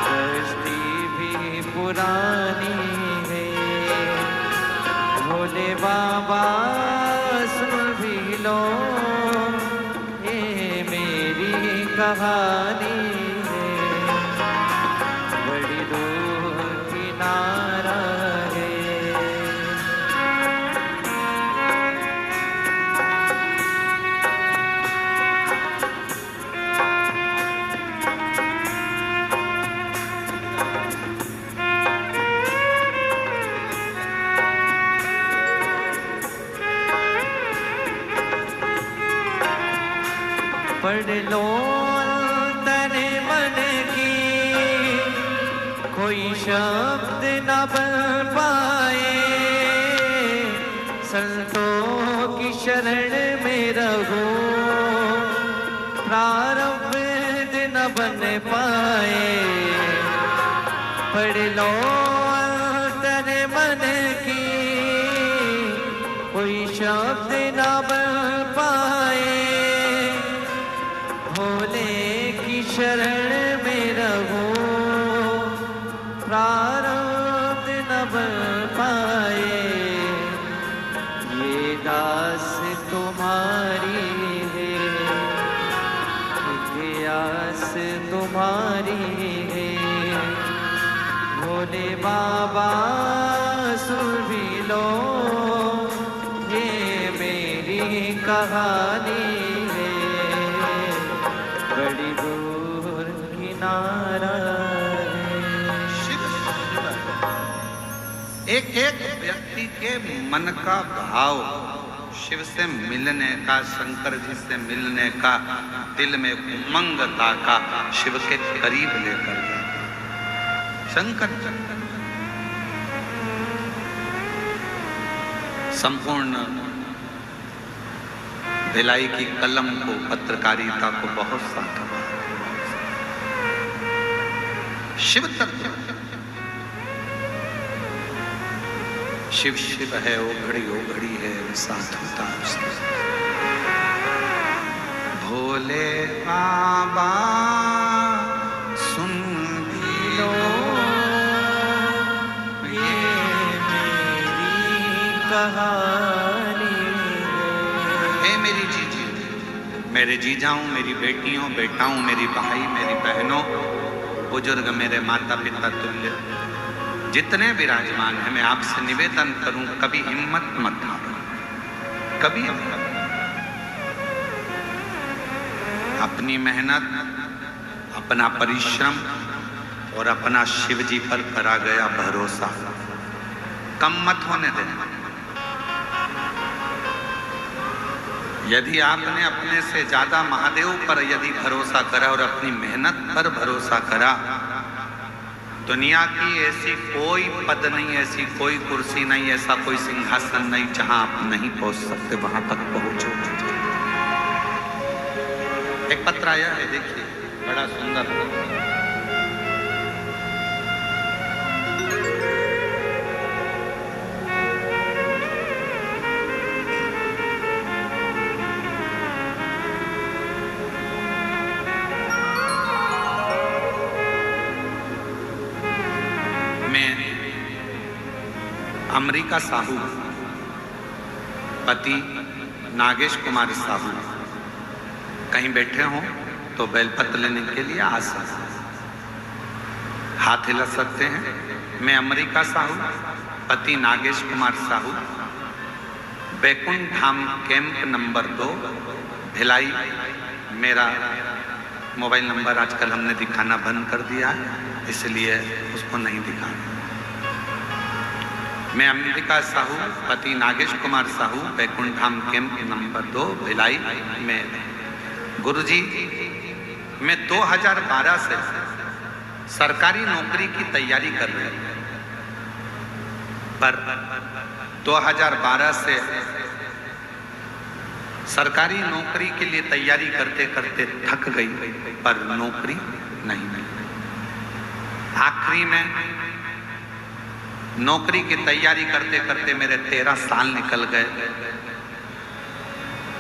कश्ती भी पुरानी है, भोले बाबा सुन भी लो ये मेरी कहानी है, बड़ी दूर किनारा है। पढ़ लो अंतर मन की, कोई शब्द न बन पाए, संतों की शरण में रहो, प्रारब्ध न बन पाए। पढ़ लो अंतर मन की, कोई शब्द न बन पाए, भोले की शरण में रहो, प्रारब्ध न बन पाए, ये दास तुम्हारी है, इतिहास तुम्हारी है, भोले बाबा सुन भी लो ये मेरी कहानी है, बड़ी दूर किनारा है। एक एक व्यक्ति के मन का भाव शिव से मिलने का, शंकर जी से मिलने का, दिल में उमंगता का शिव के करीब लेकर जाता। शंकर संपूर्ण भिलाई की कलम को, पत्रकारिता को बहुत साधुवाद। शिव तत्व शिव शिव है, ओघड़ी है साधुता। भोले बाबा सुन भी लो ये मेरी कहानी है। हे मेरी जीजी, मेरे जीजाओं, मेरी बेटियों, बेटाओं, मेरी भाई, मेरी बहनों, बुजुर्ग, मेरे माता पिता तुल्य जितने विराजमान हैं, मैं आपसे निवेदन करूं, कभी हिम्मत मत हारो, कभी अपनी मेहनत, अपना परिश्रम और अपना शिव जी पर करा गया भरोसा। कम मत होने देना। यदि आपने अपने से ज्यादा महादेव पर यदि भरोसा करा और अपनी मेहनत पर भरोसा करा, दुनिया की ऐसी कोई पद नहीं, ऐसी कोई कुर्सी नहीं, ऐसा कोई सिंहासन नहीं जहां आप नहीं पहुंच सकते, वहां तक पहुंचो। एक पत्र आया है, देखिए, बड़ा सुंदर। अमरीका साहू, पति नागेश कुमार साहू, कहीं बैठे हों तो बेलपत्र लेने के लिए आ सकते, हाथ हिला सकते हैं। मैं अमरीका साहू, पति नागेश कुमार साहू, बैकुंठ धाम कैंप नंबर 2 भिलाई। मेरा मोबाइल नंबर आजकल हमने दिखाना बंद कर दिया है, इसलिए उसको नहीं दिखाना। मैं अमरीका साहू, पति नागेश कुमार साहू, बैकुंठ धाम कैंप नंबर 2 भिलाई में। गुरुजी, मैं 2012 से सरकारी नौकरी की तैयारी कर रही हूँ, पर 2012 से सरकारी नौकरी के लिए तैयारी करते करते थक गई, पर नौकरी नहीं मिली। आखिरी में नौकरी की तैयारी करते करते मेरे 13 साल निकल गए।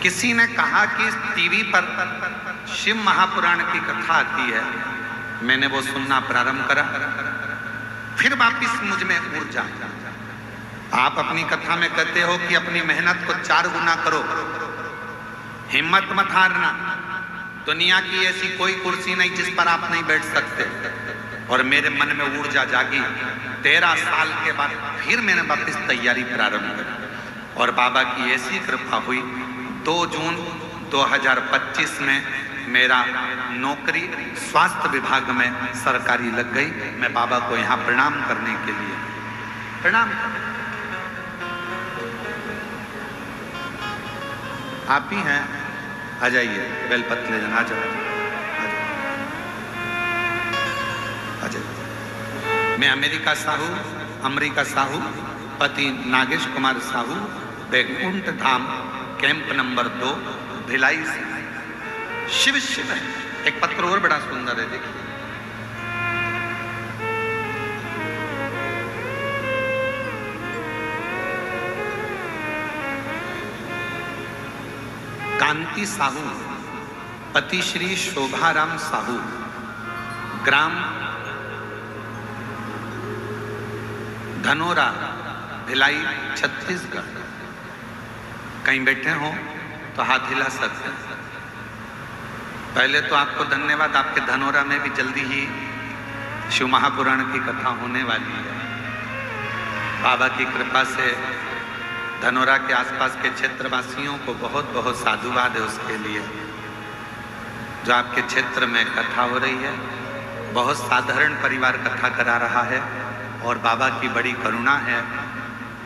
किसी ने कहा कि टीवी पर शिव महापुराण की कथा आती है, मैंने वो सुनना प्रारंभ करा, फिर वापिस मुझ में ऊर्जा। आप अपनी कथा में कहते हो कि अपनी मेहनत को 4 गुना करो, हिम्मत मत हारना, दुनिया की ऐसी कोई कुर्सी नहीं जिस पर आप नहीं बैठ सकते। और मेरे मन में ऊर्जा जागी। 13 साल के बाद फिर मैंने वापस तैयारी प्रारंभ की और बाबा की ऐसी कृपा हुई, 2 जून 2025 में मेरा नौकरी स्वास्थ्य विभाग में सरकारी लग गई। मैं बाबा को यहाँ प्रणाम करने के लिए प्रणाम। आप ही हैं, आ जाइए, बेलपत्र ले जाना, आ जाओ। मैं अमरीका साहू, पति नागेश कुमार साहू, बैकुंठ धाम कैंप नंबर 2 भिलाई से। शिव शिव है। एक पत्र और बड़ा सुंदर है, देखिए। कांति साहू, पति श्री शोभाराम साहू, ग्राम धनोरा भिलाई छत्तीसगढ़। कहीं बैठे हो तो हाथ हिला सकते हैं। पहले तो आपको धन्यवाद, आपके धनोरा में भी जल्दी ही शिव महापुराण की कथा होने वाली है। बाबा की कृपा से धनोरा के आसपास के क्षेत्रवासियों को बहुत बहुत साधुवाद है उसके लिए, जो आपके क्षेत्र में कथा हो रही है। बहुत साधारण परिवार कथा करा रहा है और बाबा की बड़ी करुणा है।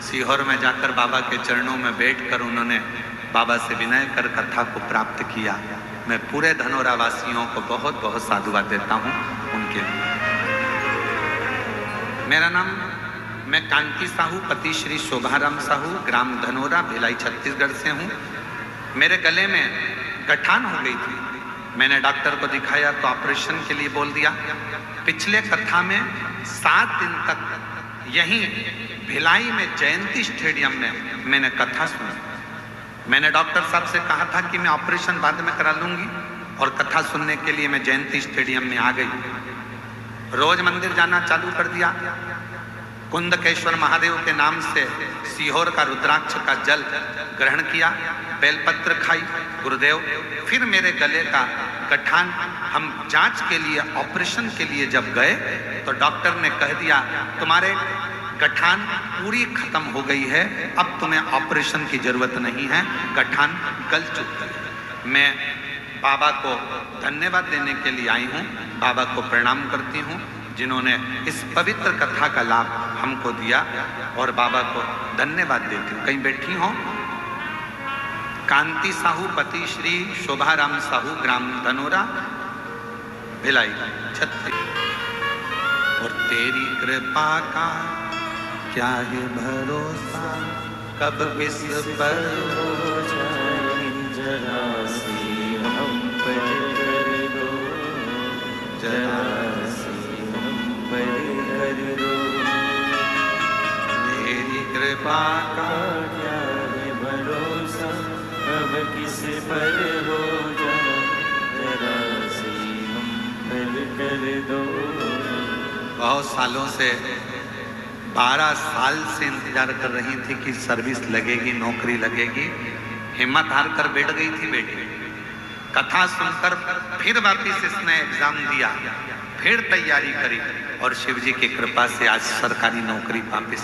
सीहोर में जाकर बाबा के चरणों में बैठकर उन्होंने बाबा से विनय कर कथा को प्राप्त किया। मैं पूरे धनोरा वासियों को बहुत बहुत साधुवाद देता हूँ उनके लिए। मेरा नाम, मैं कांति साहू, पति श्री शोभाराम साहू, ग्राम धनोरा भिलाई छत्तीसगढ़ से हूँ। मेरे गले में गठान हो गई थी। मैंने डॉक्टर को दिखाया तो ऑपरेशन के लिए बोल दिया। पिछले कथा में 7 दिन तक यहीं भिलाई में जयंती स्टेडियम में मैंने कथा सुनी। मैंने डॉक्टर साहब से कहा था कि मैं ऑपरेशन बाद में करा लूंगी और कथा सुनने के लिए मैं जयंती स्टेडियम में आ गई। रोज मंदिर जाना चालू कर दिया। कुंदकेश्वर महादेव के नाम से सीहोर का रुद्राक्ष का जल ग्रहण किया, बेलपत्र खाई, गुरुदेव। फिर मेरे गले का गठान, हम जांच के लिए, ऑपरेशन के लिए जब गए तो डॉक्टर ने कह दिया तुम्हारे गठान पूरी खत्म हो गई है, अब तुम्हें ऑपरेशन की जरूरत नहीं है, गठान गल चुकी है। मैं बाबा को धन्यवाद देने के लिए आई हूँ, बाबा को प्रणाम करती हूँ। जिन्होंने इस पवित्र कथा का लाभ हमको दिया, और बाबा को धन्यवाद देती हूँ। कहीं बैठी हो? कांति साहू पति श्री शोभाराम साहू, ग्राम धनोरा, भिलाई, छत्तीसगढ़। और तेरी कृपा का क्या है भरोसा, कब किस पर हो जाए, जरा सी हम पर कर दो, जरा सी हम पर कर दो। तेरी कृपा का क्या है भरोसा, कब किस पर हो जाए, जरा सी हम पर कर दो। बहुत सालों से 12 साल से इंतजार कर रही थी कि सर्विस लगेगी, नौकरी लगेगी। हिम्मत हार कर बैठ गई थी बेटी। कथा सुनकर फिर वापिस इसने एग्जाम दिया, फिर तैयारी करी, और शिव जी की कृपा से आज सरकारी नौकरी वापिस।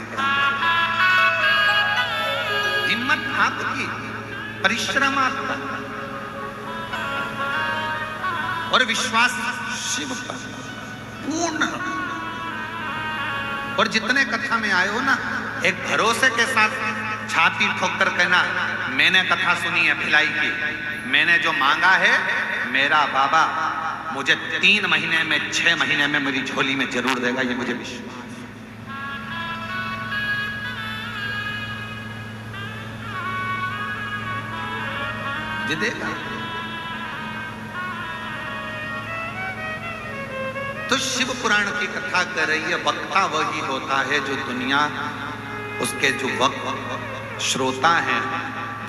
हिम्मत आपकी, परिश्रम आपका, और विश्वास शिव पर पूर्ण। और जितने कथा में आए हो ना, एक भरोसे के साथ छाती ठोकर कहना, मैंने कथा सुनी है भिलाई की, मैंने जो मांगा है मेरा बाबा मुझे 3 महीने में 6 महीने में मेरी झोली में जरूर देगा, ये मुझे विश्वास। ये देगा। तो शिव पुराण की कथा कर रही है, वक्ता वही होता है जो दुनिया, उसके जो वक्त श्रोता है,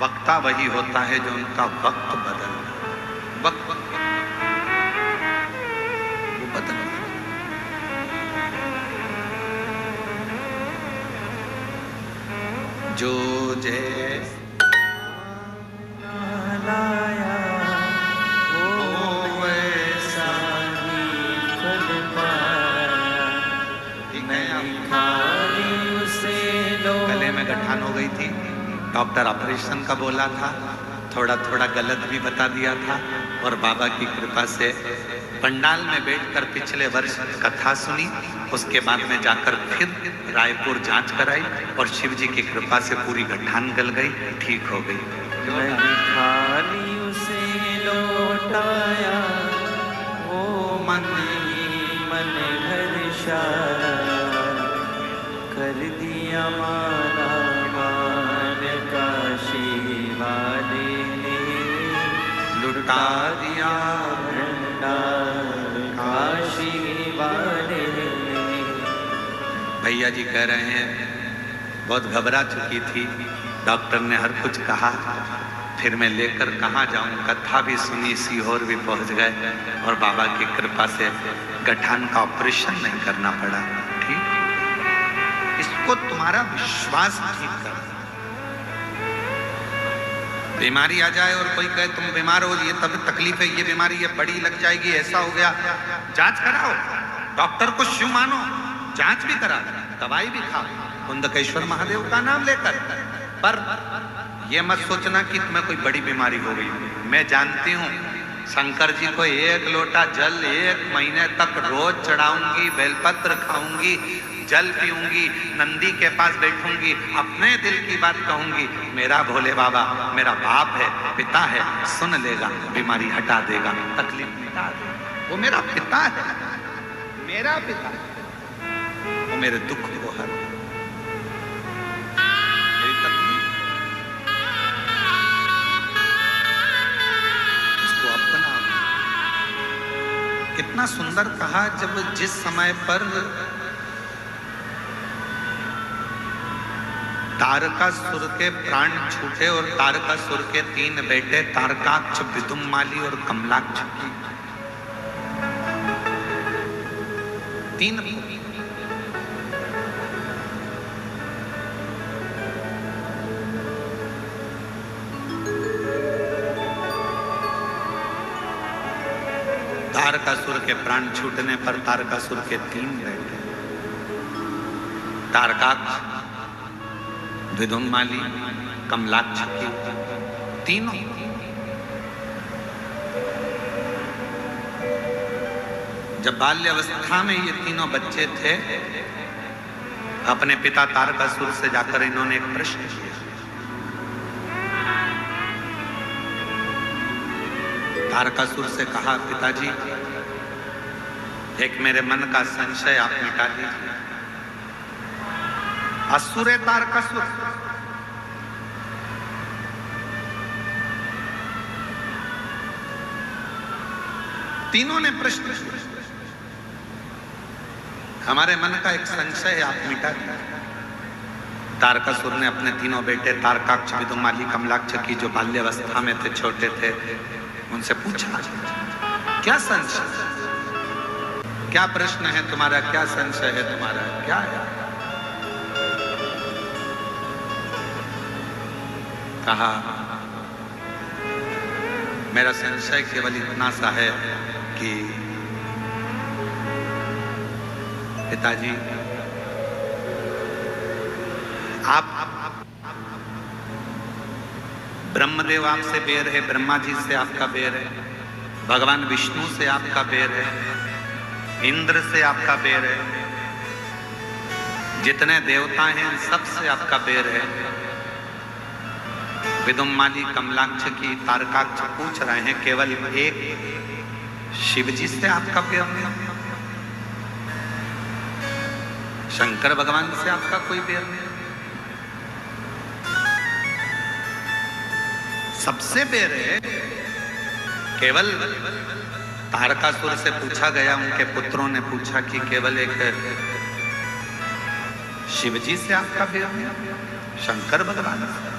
वक्ता वही होता है जो उनका वक्त बदल, वक्त वो बदल। जो जैसा लाया वो वैसा ही फल पाया। खाली उसे गले में गठान हो गई थी, डॉक्टर ऑपरेशन का बोला था, थोड़ा थोड़ा गलत भी बता दिया था, और बाबा की कृपा से पंडाल में बैठकर पिछले वर्ष कथा सुनी। उसके बाद में जाकर फिर रायपुर जांच कराई, और शिव जी की कृपा से पूरी गठान गल गई, ठीक हो गई। नहीं खाली उसे लौटाया, वो मन ही मन हर्षाया। कर दिया माला मान काशी वाले ने, लुटा दिया भंडार काशी वाले ने। भैया जी कह रहे हैं बहुत घबरा चुकी थी, डॉक्टर ने हर कुछ कहा, फिर मैं लेकर कहाँ जाऊं, कथा भी सुनी, सीहोर भी पहुंच गए, और बाबा की कृपा से गठान का ऑपरेशन नहीं करना पड़ा। ठीक, इसको तुम्हारा विश्वास ठीक कर। बीमारी आ जाए और कोई कहे तुम बीमार हो, ये तब तकलीफ है, ये बीमारी ये बड़ी लग जाएगी, ऐसा हो गया, जांच कराओ, डॉक्टर को शिव मानो, जांच भी करा, दवाई भी खाओ, कुंदकेश्वर महादेव का नाम लेकर। पर यह मत सोचना कि तुम्हें कोई बड़ी बीमारी हो गई। मैं जानती हूँ शंकर जी को 1 लोटा जल 1 महीने तक रोज चढ़ाऊंगी, बेलपत्र खाऊंगी, जल पीऊंगी, नंदी के पास बैठूंगी, अपने दिल की बात कहूंगी, मेरा भोले बाबा मेरा बाप है, पिता है, सुन लेगा, बीमारी हटा देगा, तकलीफ मिटा देगा। वो मेरा पिता है, मेरा पिता है, वो मेरे दुख को हर, मेरी तकलीफ उसको अपना। कितना सुंदर कहा, जब जिस समय पर तारकासुर के प्राण छूटे और तारकासुर के 3 बेटे तारकाक्ष, विदुम्माली और कमलाक्ष, 3 तारकासुर के प्राण छूटने पर तारकासुर के 3 बेटे तारकाक्ष, विदुम्माली, कमलाक्ष की, तीनों जब बाल्यावस्था में ये तीनों बच्चे थे, अपने पिता तारकासुर से जाकर इन्होंने एक प्रश्न किया। तारकासुर से कहा, पिताजी एक मेरे मन का संशय आप मिटा दीजिए। असुर है तारकासुर, तीनों ने प्रश्न किया, हमारे मन का एक संशय है, आप मिटा दीजिए। तारकासुर ने अपने तीनों बेटे तारकाक्ष, विदुमाली, कमलाक्ष की जो बाल्यावस्था में थे, छोटे थे, उनसे पूछा, क्या संशय, क्या प्रश्न है तुम्हारा, क्या संशय है तुम्हारा, क्या है? कहा, मेरा संशय केवल इतना सा है कि पिताजी आप ब्रह्मदेव आपसे बैर है, ब्रह्मा जी से आपका बैर है, भगवान विष्णु से आपका बैर है, इंद्र से आपका बैर है, जितने देवता हैं सबसे आपका बैर है। विदुमाली, कमलाक्ष की, तारकाक्ष पूछ रहे हैं, केवल एक शिव जी से आपका बैर नहीं, शंकर भगवान से आपका कोई बैर नहीं, सबसे बैर है। केवल तारकासुर से पूछा गया, उनके पुत्रों ने पूछा कि केवल एक शिव जी से आपका बैर नहीं, शंकर भगवान से।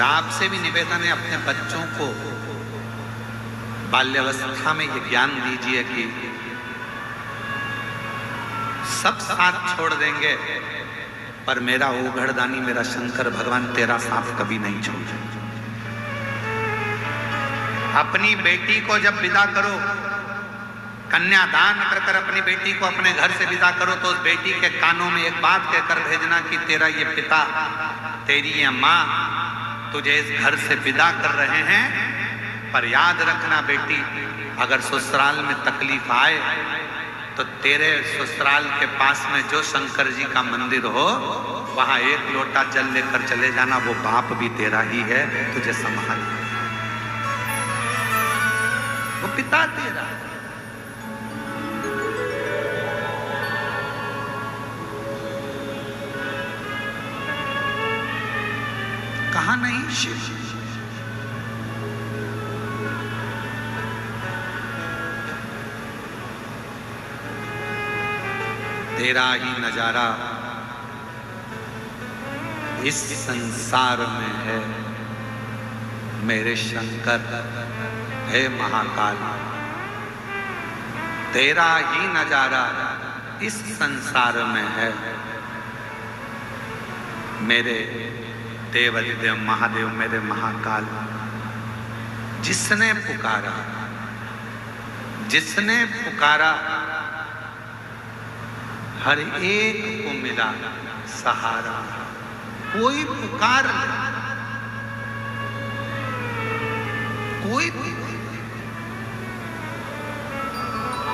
आपसे भी निवेदन है, अपने बच्चों को बाल्यावस्था में ये ज्ञान दीजिए कि सब साथ छोड़ देंगे, पर मेरा ओघड़दानी, मेरा शंकर भगवान तेरा साथ कभी नहीं छोड़ेगा। अपनी बेटी को जब विदा करो, कन्यादान कर कर अपनी बेटी को अपने घर से विदा करो, तो उस बेटी के कानों में एक बात कहकर भेजना कि तेरा ये पिता, तेरी ये माँ तुझे इस घर से विदा कर रहे हैं, पर याद रखना बेटी, अगर ससुराल में तकलीफ आए तो तेरे ससुराल के पास में जो शंकर जी का मंदिर हो, वहां एक लोटा जल लेकर चले जाना, वो बाप भी तेरा ही है, तुझे संभाल, वो पिता तेरा। कहा नहीं शिव, तेरा ही नजारा इस संसार में है मेरे शंकर, हे महाकाल, तेरा ही नजारा इस संसार में है मेरे देवाधिदेव महादेव, मेरे महाकाल। जिसने पुकारा, जिसने पुकारा, हर एक को मिला सहारा। कोई पुकार ले, कोई।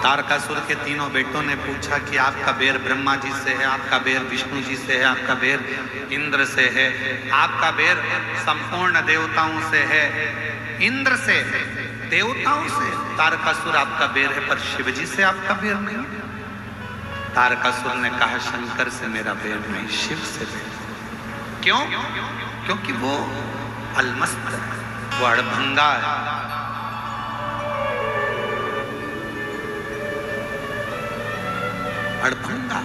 तारकासुर के तीनों बेटों ने पूछा कि आपका बैर ब्रह्मा जी से है, आपका बैर विष्णु जी से है, आपका बैर इंद्र से है, आपका बैर संपूर्ण देवताओं से है, इंद्र से, देवताओं से। तारकासुर आपका बैर है, पर शिव जी से आपका बैर नहीं। तारकासुर ने कहा, शंकर से मेरा बैर नहीं, शिव से बैर। क्यों? क्योंकि वो अलमस्त है, वो अड़भंगा है। अड़भंगा,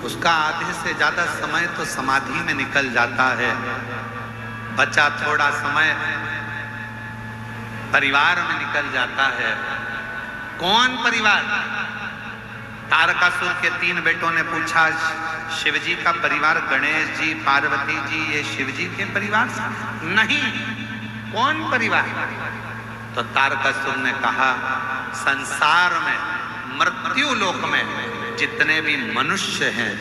उसका आधे से ज्यादा समय तो समाधि में निकल जाता है, बचा थोड़ा समय परिवार में निकल जाता है। कौन परिवार? तारकासुर के तीन बेटों ने पूछा, शिवजी का परिवार, गणेश जी, पार्वती जी, ये शिवजी के परिवार से? नहीं। कौन परिवार? तो तारकासुर ने कहा, संसार में, मृत्यु लोक में जितने भी मनुष्य हैं,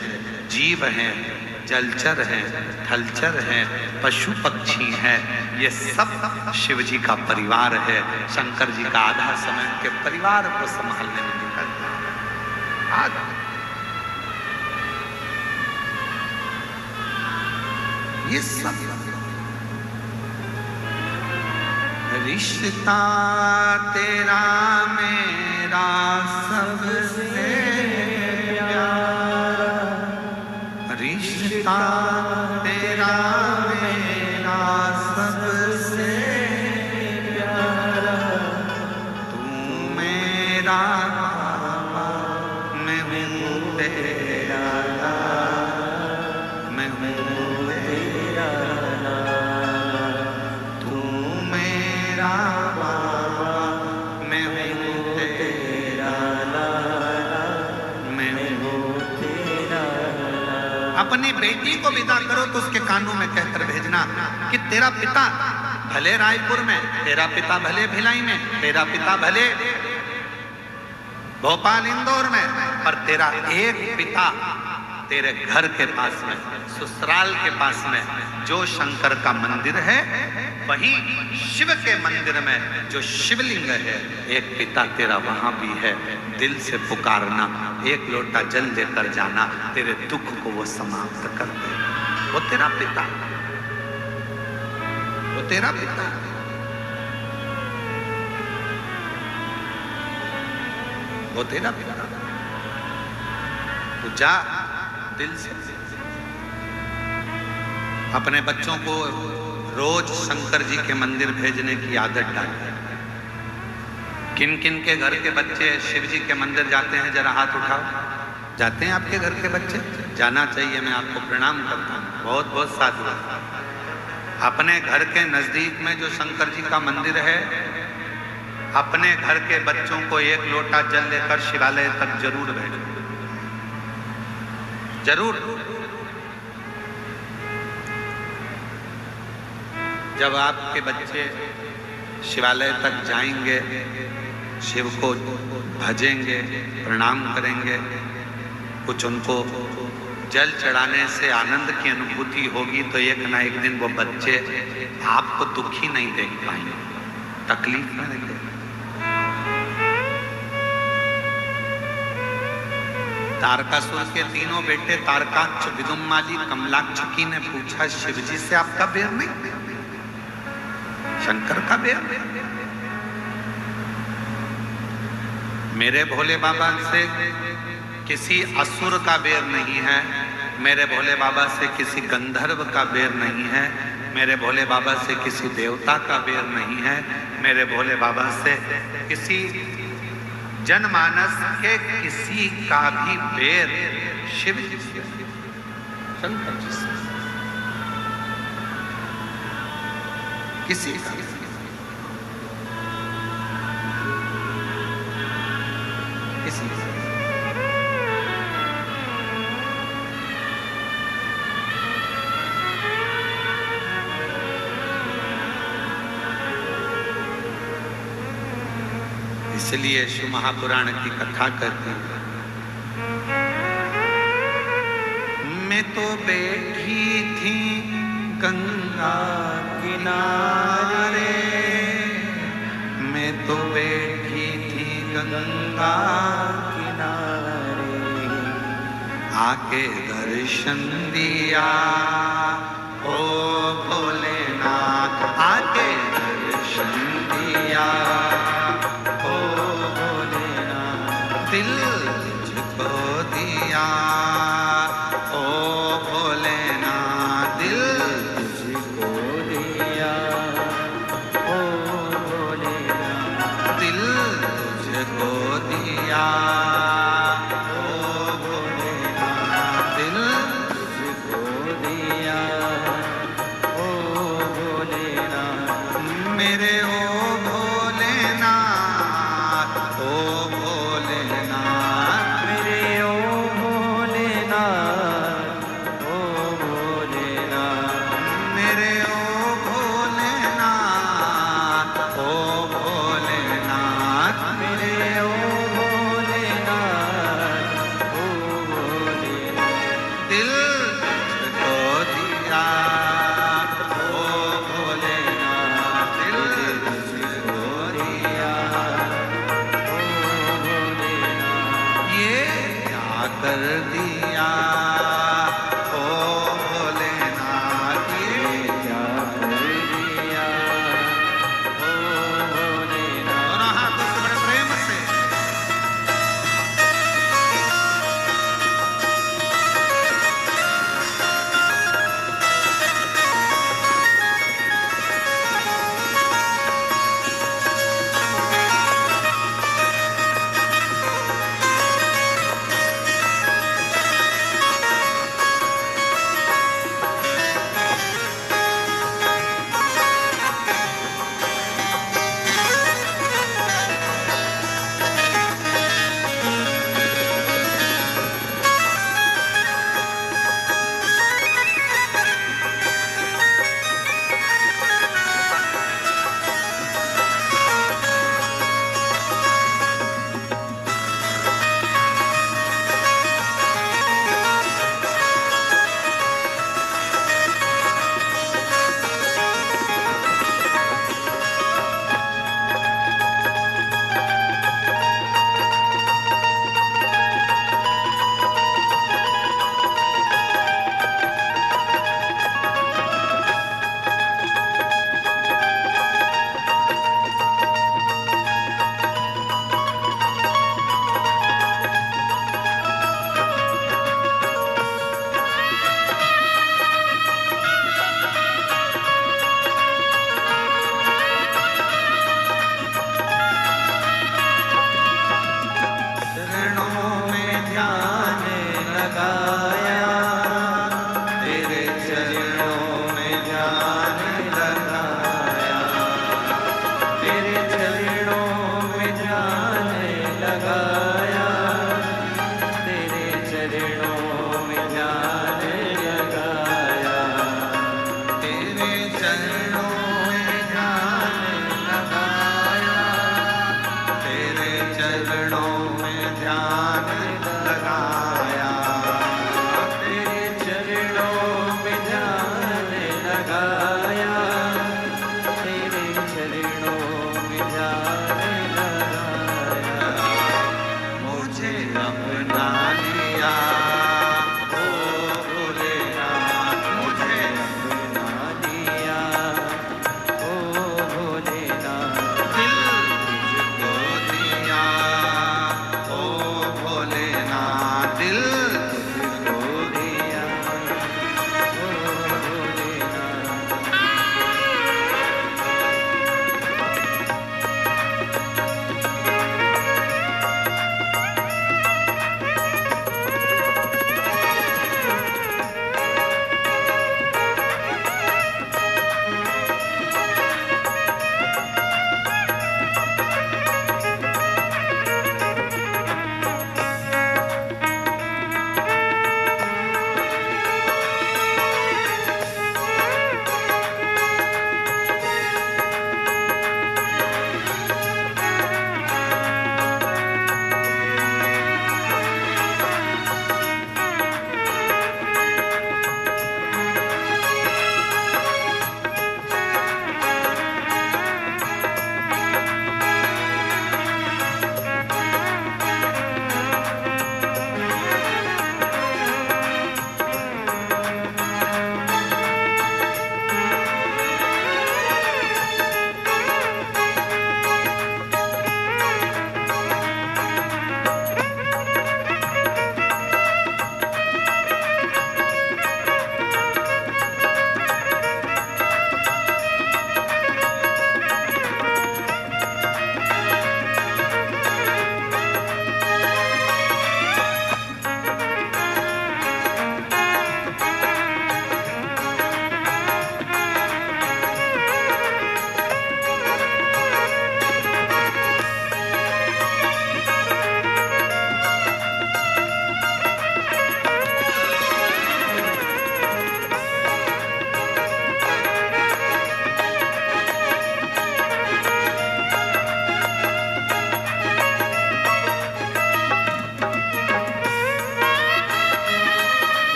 जीव हैं, जलचर हैं, थलचर हैं, पशु पक्षी हैं, ये सब शिव जी का परिवार है। शंकर जी का आधा समय के परिवार को संभालने में निकलता है। आधा ये सब रिश्ता तेरा मेरा सबसे प्यारा, रिश्ता तेरा मेरा सबसे प्यारा, तू मेरा बाबा, मैं हूँ तेरा लाला, मैं हूँ तेरा लाला, तू मेरा बाबा, मैं हूँ तेरा लाला, मैं हूँ तेरा लाला। अपनी बेटी को विदा करो तो उसके कानों में कहकर भेजना कि तेरा पिता भले रायपुर में, तेरा पिता भले भिलाई में, तेरा पिता भले भोपाल इंदौर में, पर तेरा एक पिता तेरे घर के पास में, ससुराल के पास में जो शंकर का मंदिर है, वहीं शिव के मंदिर में जो शिवलिंग है, एक पिता तेरा वहां भी है। दिल से पुकारना, एक लोटा जल लेकर जाना, तेरे दुख को वो समाप्त कर दे। वो तेरा पिता, वो तेरा पिता, वो तेरा पिता। तो जा दिल से अपने बच्चों को रोज शंकर जी के मंदिर भेजने की आदत डाल। किन किन के घर के बच्चे शिव जी के मंदिर जाते हैं, जरा हाथ उठाओ। जाते हैं आपके घर के बच्चे? जाना चाहिए, मैं आपको प्रणाम करता हूँ, बहुत बहुत साधुवाद। अपने घर के नजदीक में जो शंकर जी का मंदिर है, अपने घर के बच्चों को एक लोटा जल लेकर शिवालय तक जरूर भेजो, जरूर। जब आपके बच्चे शिवालय तक जाएंगे, शिव को भजेंगे, प्रणाम करेंगे, कुछ उनको जल चढ़ाने से आनंद की अनुभूति होगी, तो एक ना एक दिन वो बच्चे आपको दुखी नहीं देख पाएंगे, तकलीफ में नहीं देख। तारकासुर के तीनों बेटे तारकाक्ष, विदुम्माली, कमलाक्षकी ने पूछा शिव जी से आपका बैर नहीं? शंकर का बैर? मेरे भोले बाबा से किसी असुर का बैर नहीं है, मेरे भोले बाबा से किसी गंधर्व का बैर नहीं है, मेरे भोले बाबा से किसी देवता का बैर नहीं है, मेरे भोले बाबा से किसी जनमानस के किसी का भी बैर शिव जी से, शंकर जी से, किसी का। किसी का। इसलिए शिव महापुराण की कथा कहती है, मैं तो बैठी थी गंगा किनारे, मैं तो बैठी थी गंगा किनारे, आके दर्शन दिया ओ भोलेनाथ, आके दर्शन दिया ओ भोलेनाथ, दिल तुझको दिया ओ भोलेनाथ, दिल तुझको दिया ओ भोलेनाथ, दिल तुझको दिया ओ भोलेनाथ, दिल तुझको दिया ओ भोलेनाथ, मेरे ओ भोलेनाथ, ओ भोलेनाथ, मेरे ओ भोलेनाथ, ओ भोलेनाथ, मेरे ओ भोलेनाथ, ओ भोलेनाथ, मेरे ओ भोलेनाथ,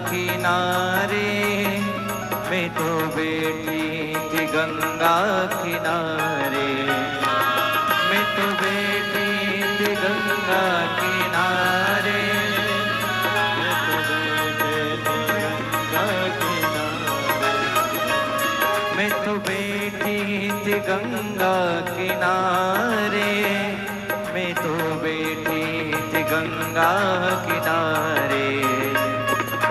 किनारे, मैं तो बैठी थी गंगा किनारे, मैं तो बैठी थी गंगा किनारे, मैं तो बैठी थी गंगा किनारे, मैं तो बैठी थी गंगा किनारे,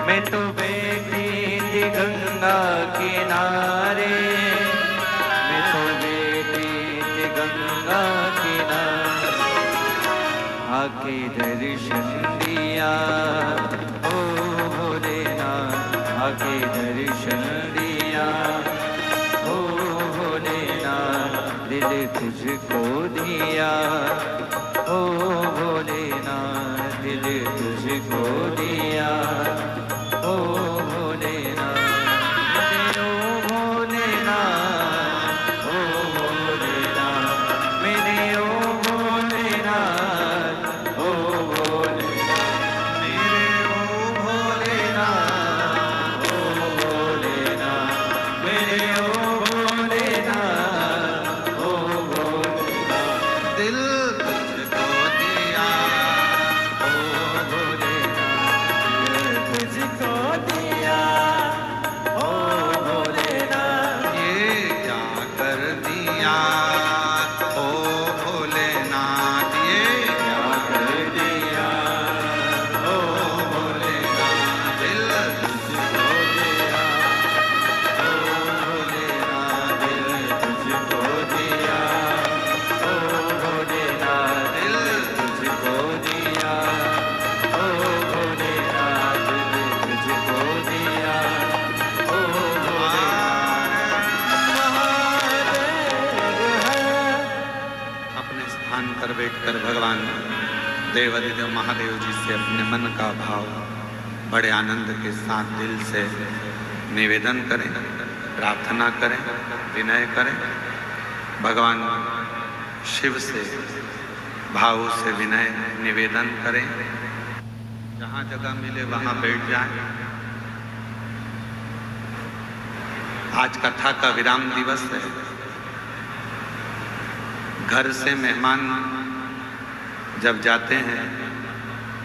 मैं तो बैठी थी गंगा किनारे, मैं तो बैठी थी गंगा किनारे, आके दर्शन दिया ओ भोलेनाथ, आके दर्शन दिया ओ भोलेनाथ, दिल तुझको दिया ओ भोलेनाथ, दिल तुझको दिया ओ भोलेनाथ, मेरे ओ भोलेनाथ, ओ भोलेनाथ, मेरे ओ भोलेनाथ, ओ भोलेनाथ, मेरे ओ भोलेनाथ, ओ भोलेनाथ, मेरे ओ भोलेनाथ, ओ भोलेनाथ, दिल तुझको दिया ओ भोलेनाथ, तुझको दिया ओ भोलेनाथ, ये क्या कर दिया ओ भोलेनाथ, ये क्या कर दिया ओ भोलेनाथ, दिल तुझको दिया ओ भोलेनाथ, दिल तुझको दिया ओ भोलेनाथ, दिल तुझको दिया ओ भोलेनाथ, दिल तुझको दिया ओ अपने स्थान पर बैठकर भगवान देवादिदेव महादेव जी से अपने मन का भाव बड़े आनंद के साथ दिल से निवेदन करें, प्रार्थना करें, विनय करें। भगवान शिव से भाव से विनय निवेदन करें। जहाँ जगह मिले वहाँ बैठ जाएं। आज कथा का विराम दिवस है। घर से मेहमान जब जाते हैं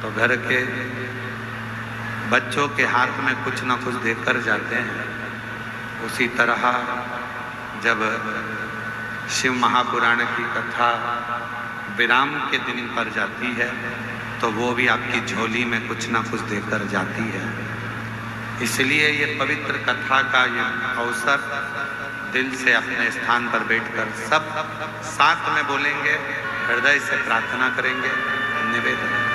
तो घर के बच्चों के हाथ में कुछ न कुछ देकर जाते हैं। उसी तरह जब शिव महापुराण की कथा विराम के दिन पर जाती है तो वो भी आपकी झोली में कुछ न कुछ देकर जाती है। इसलिए ये पवित्र कथा का ये अवसर दिल से अपने स्थान पर बैठकर सब साथ में बोलेंगे, हृदय से प्रार्थना करेंगे, निवेदन करेंगे।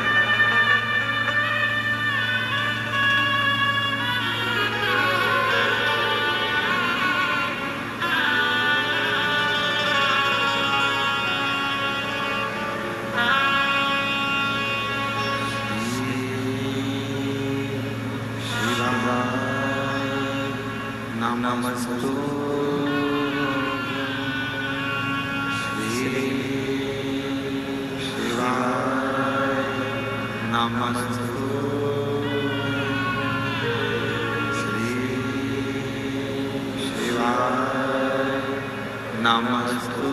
नमस्तु श्री शिवाय नमस्तु श्री शिवाय नमस्तु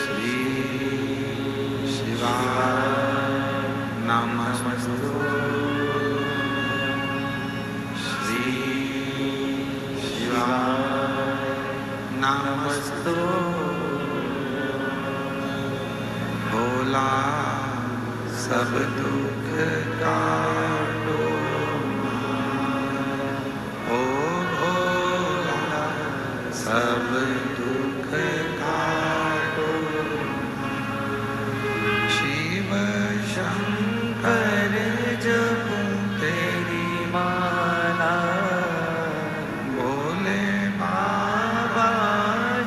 श्री शिवाय नमस्तु नमस्तु भोला सब दुख काटो ओ भोला सब दुख काटो शिव शंकर जपो तेरी माला भोले बाबा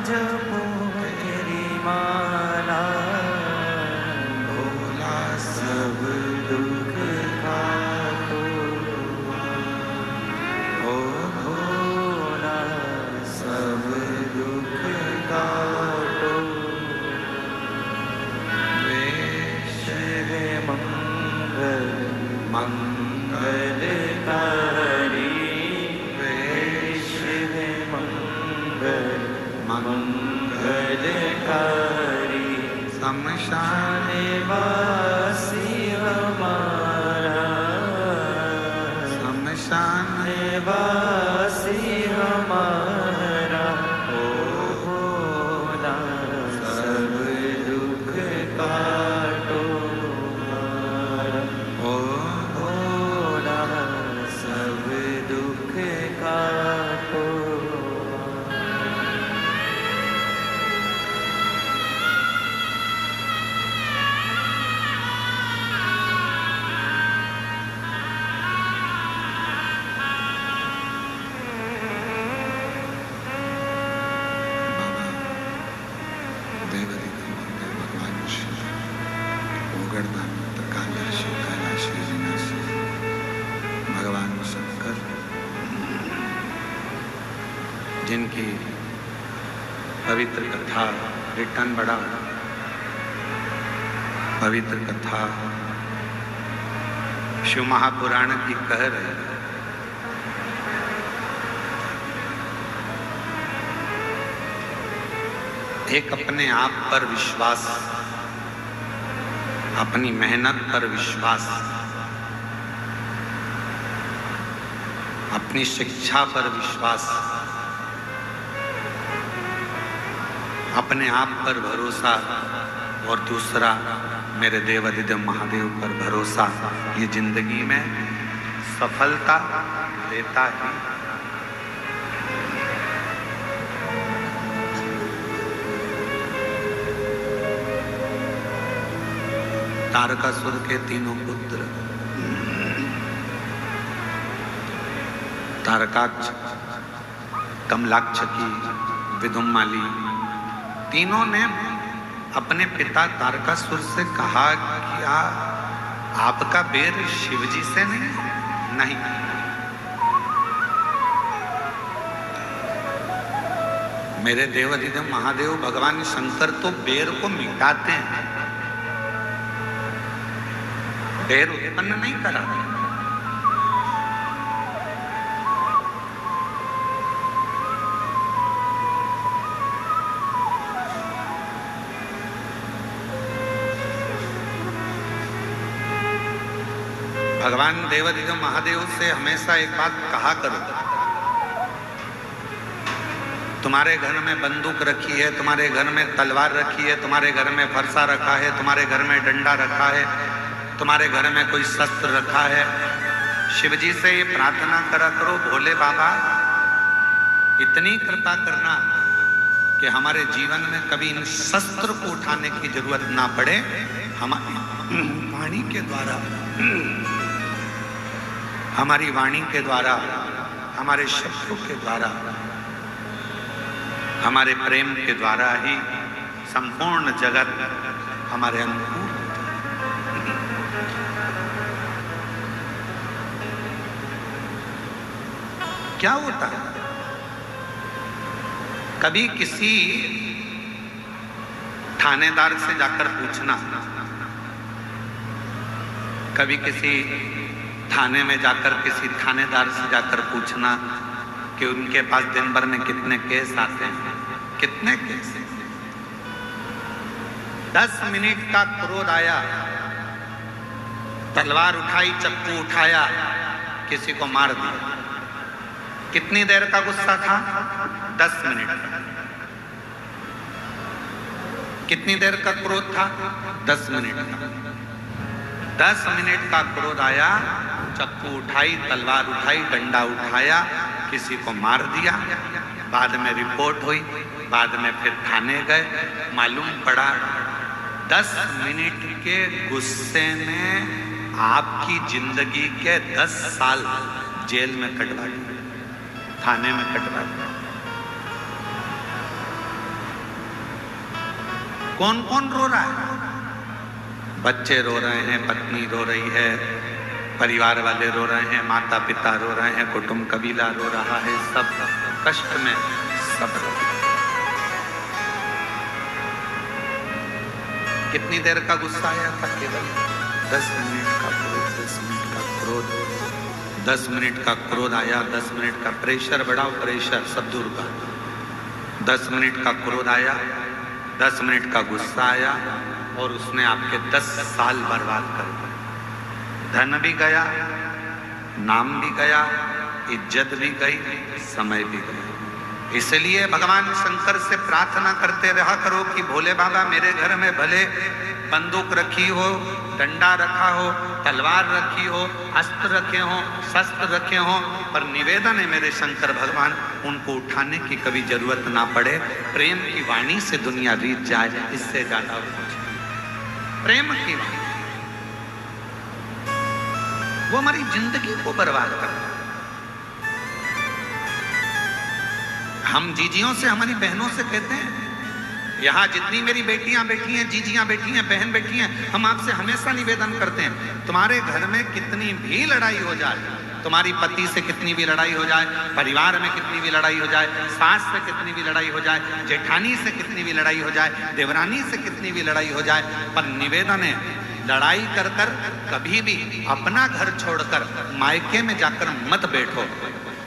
जपो तेरी माला भोला सब दुख काटो ओ भोला सब दुख काटो वेश मंगल मंगलकारी वेश है मंगल मंगलकारी शमशान वासी हमारा शमशान वासी हमारा ओ भोला सब दुख काटो हमारा ओ भोला सब दुख काटो भगवान शंकर जिनकी पवित्र कथा रिटर्न बड़ा पवित्र कथा शिव महापुराण की कह रहे हैं। एक अपने आप पर विश्वास, अपनी मेहनत पर विश्वास, अपनी शिक्षा पर विश्वास, अपने आप पर भरोसा और दूसरा मेरे देवाधिदेव महादेव पर भरोसा, ये जिंदगी में सफलता देता है। तारकासुर के तीनों पुत्र तारकाक्ष, कमलाक्षकी, विदुम्माली, तीनों ने अपने पिता तारकासुर से कहा कि आपका बेर शिवजी से नहीं। मेरे देवाधिदेव महादेव भगवान शंकर तो बेर को मिटाते हैं, बेर उत्पन्न नहीं कराते। भगवान देवाधिदेव महादेव से हमेशा एक बात कहा करो, तुम्हारे घर में बंदूक रखी है, तुम्हारे घर में तलवार रखी है, तुम्हारे घर में फरसा रखा है, तुम्हारे घर में डंडा रखा है, तुम्हारे घर में कोई शस्त्र रखा है, शिवजी से ये प्रार्थना करा करो, भोले बाबा इतनी कृपा करना कि हमारे जीवन में कभी इन शस्त्र को उठाने की जरूरत ना पड़े। हमारी वाणी के द्वारा, हमारी वाणी के द्वारा, हमारे शब्दों के द्वारा, हमारे प्रेम के द्वारा ही संपूर्ण जगत हमारे अनुकूल। क्या होता है, कभी किसी थानेदार से जाकर पूछना, कभी किसी थाने में जाकर किसी थानेदार से जाकर पूछना कि उनके पास दिन भर में कितने केस आते हैं, कितने केस। 10 मिनट का क्रोध आया, तलवार उठाई, चप्पू उठाया, किसी को मार दिया। कितनी देर का गुस्सा था? 10 मिनट। कितनी देर का क्रोध था? 10 मिनट का। 10 मिनट का क्रोध आया, चप्पू उठाई, तलवार उठाई, डंडा उठाया, किसी को मार दिया। बाद में रिपोर्ट हुई, बाद में फिर थाने गए, मालूम पड़ा 10 मिनट के गुस्से में आपकी जिंदगी के 10 साल जेल में कटवा दिए, थाने में कटवा दिया। कौन कौन रो रहा है? बच्चे रो रहे हैं, पत्नी रो रही है, परिवार वाले रो रहे हैं, माता पिता रो रहे हैं, कुटुंब कबीला रो रहा है, सब कष्ट में, सब रो। कितनी देर का गुस्सा आया था? केवल 10 मिनट का क्रोध, 10 मिनट का क्रोध, 10 मिनट का क्रोध आया, 10 मिनट का प्रेशर बढ़ाओ, प्रेशर सब दूर का। 10 मिनट का क्रोध आया, 10 मिनट का गुस्सा आया और उसने आपके 10 साल बर्बाद कर दिए। धन भी गया, नाम भी गया, इज्जत भी गई, समय भी गया। इसलिए भगवान शंकर से प्रार्थना करते रहा करो कि भोले बाबा मेरे घर में भले बंदूक रखी हो, डंडा रखा हो, तलवार रखी हो, अस्त्र रखे हो, शस्त्र रखे हो, पर निवेदन है मेरे शंकर भगवान उनको उठाने की कभी जरूरत ना पड़े। प्रेम की वाणी से दुनिया रीत जाए, इससे ज्यादा प्रेम की वाणी वो हमारी जिंदगी को बर्बाद कर। हम जीजियों से, हमारी बहनों से कहते हैं, यहाँ जितनी मेरी बेटियां बैठी हैं, जीजियां बैठी हैं, बहन बैठी हैं, हम आपसे हमेशा निवेदन करते हैं, तुम्हारे घर में कितनी भी लड़ाई हो जाए, तुम्हारी पति से कितनी भी लड़ाई हो जाए, परिवार में कितनी भी लड़ाई हो जाए, सास से कितनी भी लड़ाई हो जाए, जेठानी से कितनी भी लड़ाई हो जाए, देवरानी से कितनी भी लड़ाई हो जाए, पर निवेदन है लड़ाई कर कर कभी भी अपना घर छोड़कर मायके में जाकर मत बैठो।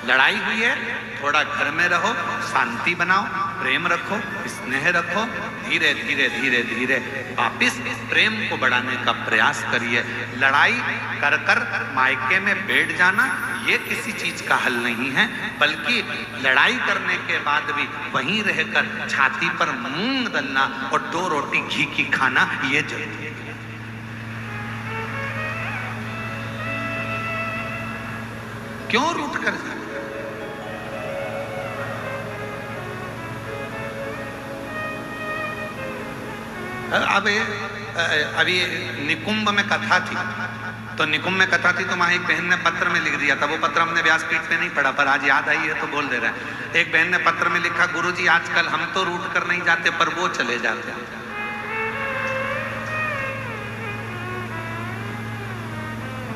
लड़ाई हुई है, थोड़ा घर में रहो, शांति बनाओ, प्रेम रखो, स्नेह रखो, धीरे धीरे धीरे धीरे वापिस प्रेम को बढ़ाने का प्रयास करिए। लड़ाई कर कर मायके में बैठ जाना ये किसी चीज का हल नहीं है, बल्कि लड़ाई करने के बाद भी वहीं रहकर छाती पर मूंग दलना और 2 रोटी घी की खाना ये जरूरी है। क्यों रूठ कर? अब अभी निकुंभ में कथा थी, तो निकुंभ में कथा थी तो वहां एक बहन ने पत्र में लिख दिया था, वो पत्र हमने व्यासपीठ पे नहीं पढ़ा, पर आज याद आई है तो बोल दे रहा है। एक बहन ने पत्र में लिखा, गुरुजी आजकल हम तो रूठ कर नहीं जाते पर वो चले जाते हैं।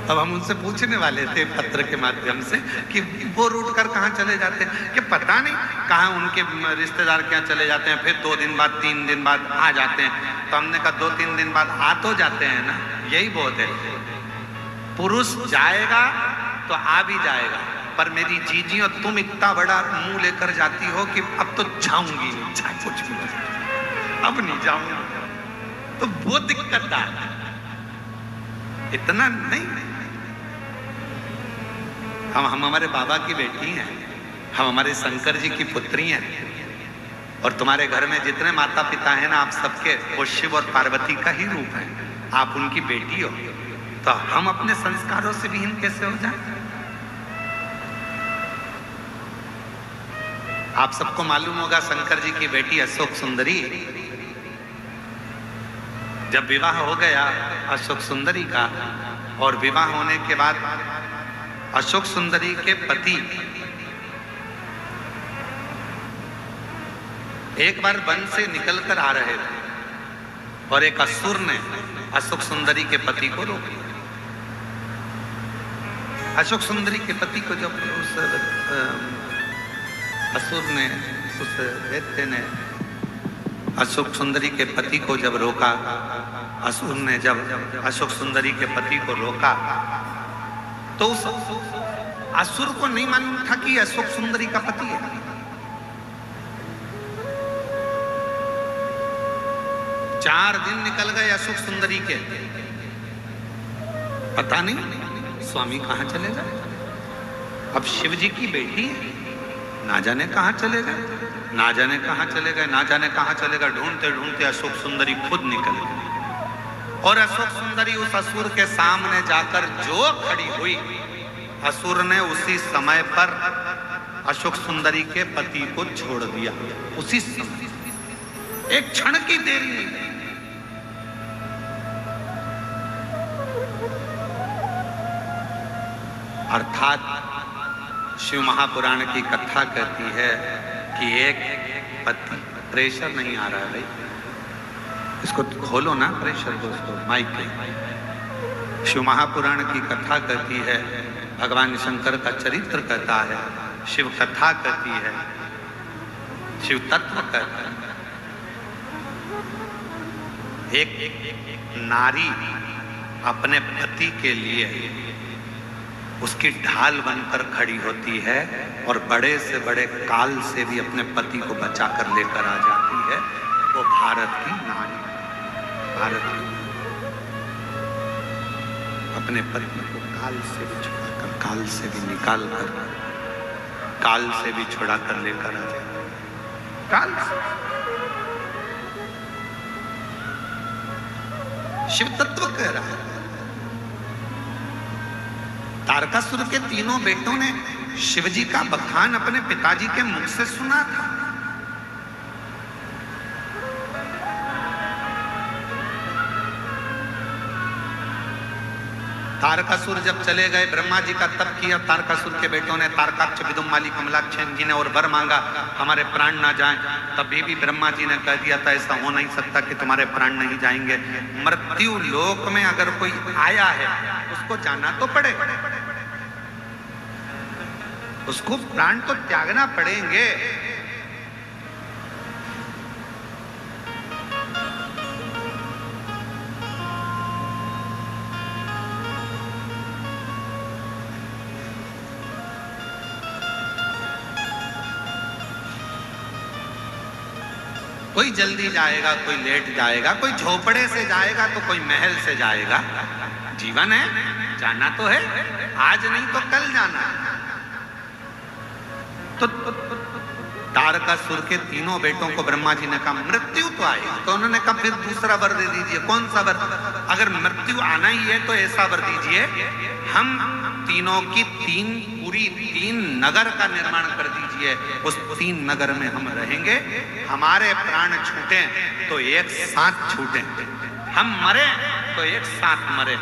अब हम उनसे पूछने वाले थे पत्र के माध्यम से कि वो रूठ कर कहाँ चले जाते हैं, कि पता नहीं कहाँ उनके रिश्तेदार क्या चले जाते हैं, फिर 2 दिन बाद 3 दिन बाद आ जाते हैं। तो हमने कहा 2-3 दिन बाद आ तो जाते हैं ना, यही बहुत है। पुरुष जाएगा तो आ भी जाएगा, पर मेरी जीजी और तुम इतना बड़ा मुंह लेकर जाती हो कि अब तो जाऊंगी नहीं, चाहे कुछ भी हो जाए, अब नहीं जाऊंगा, तो वो दिक्कतदार है। इतना नहीं, हम हमारे बाबा की बेटी हैं, हम हमारे शंकर जी की पुत्री हैं, और तुम्हारे घर में जितने माता पिता हैं ना, आप सबके वो शिव और पार्वती का ही रूप है, आप उनकी बेटी हो, तो हम अपने संस्कारों से विहीन कैसे हो जाए? आप सबको मालूम होगा शंकर जी की बेटी अशोक सुंदरी, जब विवाह हो गया अशोक सुंदरी का, और विवाह होने के बाद अशोक सुंदरी के पति एक बार वन से निकलकर आ रहे थे और एक असुर ने अशोक सुंदरी के पति को रोक लिया। अशोक सुंदरी के पति को जब उस असुर ने, उस दैत्य ने अशोक सुंदरी के पति को जब रोका, असुर ने जब अशोक सुंदरी के पति को रोका, तो उस असुर को नहीं मालूम था कि अशोक सुंदरी का पति है। चार दिन निकल गए अशोक सुंदरी के, पता नहीं स्वामी कहां चले गए। अब शिव जी की बेटी है, ना जाने कहां चले गए, ना जाने कहां चले गए, ना जाने कहां चले गए। ढूंढते ढूंढते अशोक सुंदरी खुद निकल गई, और अशोक सुंदरी उस असुर के सामने जाकर जो खड़ी हुई, असुर ने उसी समय पर अशोक सुंदरी के पति को छोड़ दिया। उसी समय, एक क्षण की देरी नहीं। अर्थात शिव महापुराण की कथा कहती है कि एक पति, प्रेशर नहीं आ रहा है भाई, इसको खोलो ना प्रेशर दोस्तों, माइक पे। शिव महापुराण की कथा कहती है, भगवान शंकर का चरित्र कहता है, शिव कथा कहती है, शिव तत्व कहता है। एक नारी अपने पति के लिए उसकी ढाल बनकर खड़ी होती है और बड़े से बड़े काल से भी अपने पति को बचाकर लेकर आ जाती है, वो भारत की नारी। भारत की अपने पति को काल से भी छुड़ाकर, काल से भी निकाल कर, काल से भी छुड़ा कर लेकर आ जाती है। काल से शिव तत्व कह रहा है। तारकासुर के तीनों बेटों ने शिवजी का बखान अपने पिताजी के मुख से सुना था। तारकासुर जब चले गए, ब्रह्मा जी का तप किया तारकासुर के बेटों ने, तारकाक्ष विदुम्माली कमलाक्ष जी ने, और वर मांगा हमारे प्राण ना जाएं। तभी भी ब्रह्मा जी ने कह दिया था ऐसा हो नहीं सकता कि तुम्हारे प्राण नहीं जाएंगे। मृत्यु लोक में अगर कोई आया है उसको जाना तो पड़ेगा, उसको प्राण तो त्यागना पड़ेंगे। कोई जल्दी जाएगा, कोई लेट जाएगा, कोई झोपड़े से जाएगा तो कोई महल से जाएगा। जीवन है, जाना तो है, आज नहीं तो कल जाना है। तो तारकासुर के तीनों बेटों को ब्रह्मा जी ने कहा मृत्यु तो आएगी, तो उन्होंने कहा फिर दूसरा वर दे दीजिए। कौन सा वर? अगर मृत्यु आना ही है तो ऐसा वर दीजिए, हम तीनों की पूरी 3 नगर का निर्माण कर दीजिए। उस 3 नगर में हम रहेंगे, हमारे प्राण छूटे तो एक साथ छूटे, हम मरे तो एक साथ मरे,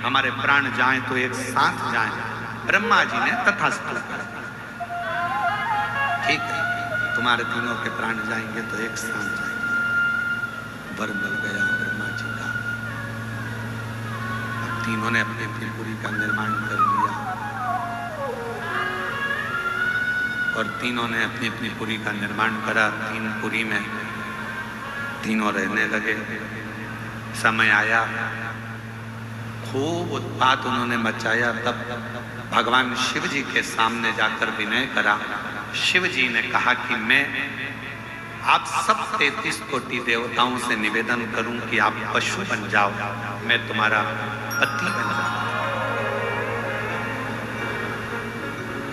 हमारे प्राण जाएं तो एक साथ जाएं। ब्रह्मा जी ने तथास्तु, ठीक है, तुम्हारे तीनों के प्राण जाएंगे तो एक साथ जाएंगे। वर मिल गया ब्रह्मा जी का। अब तीनों ने अपनी त्रिपुरी का निर्माण कर लिया और तीनों ने अपनी अपनी पुरी का निर्माण करा। 3 पुरी में तीनों रहने लगे। समय आया, खूब उत्पात उन्होंने मचाया। तब भगवान शिव जी के सामने जाकर विनय करा। शिव जी ने कहा कि मैं आप सब 33 कोटि देवताओं से निवेदन करूं कि आप पशु बन जाओ, मैं तुम्हारा पति बन जाऊं।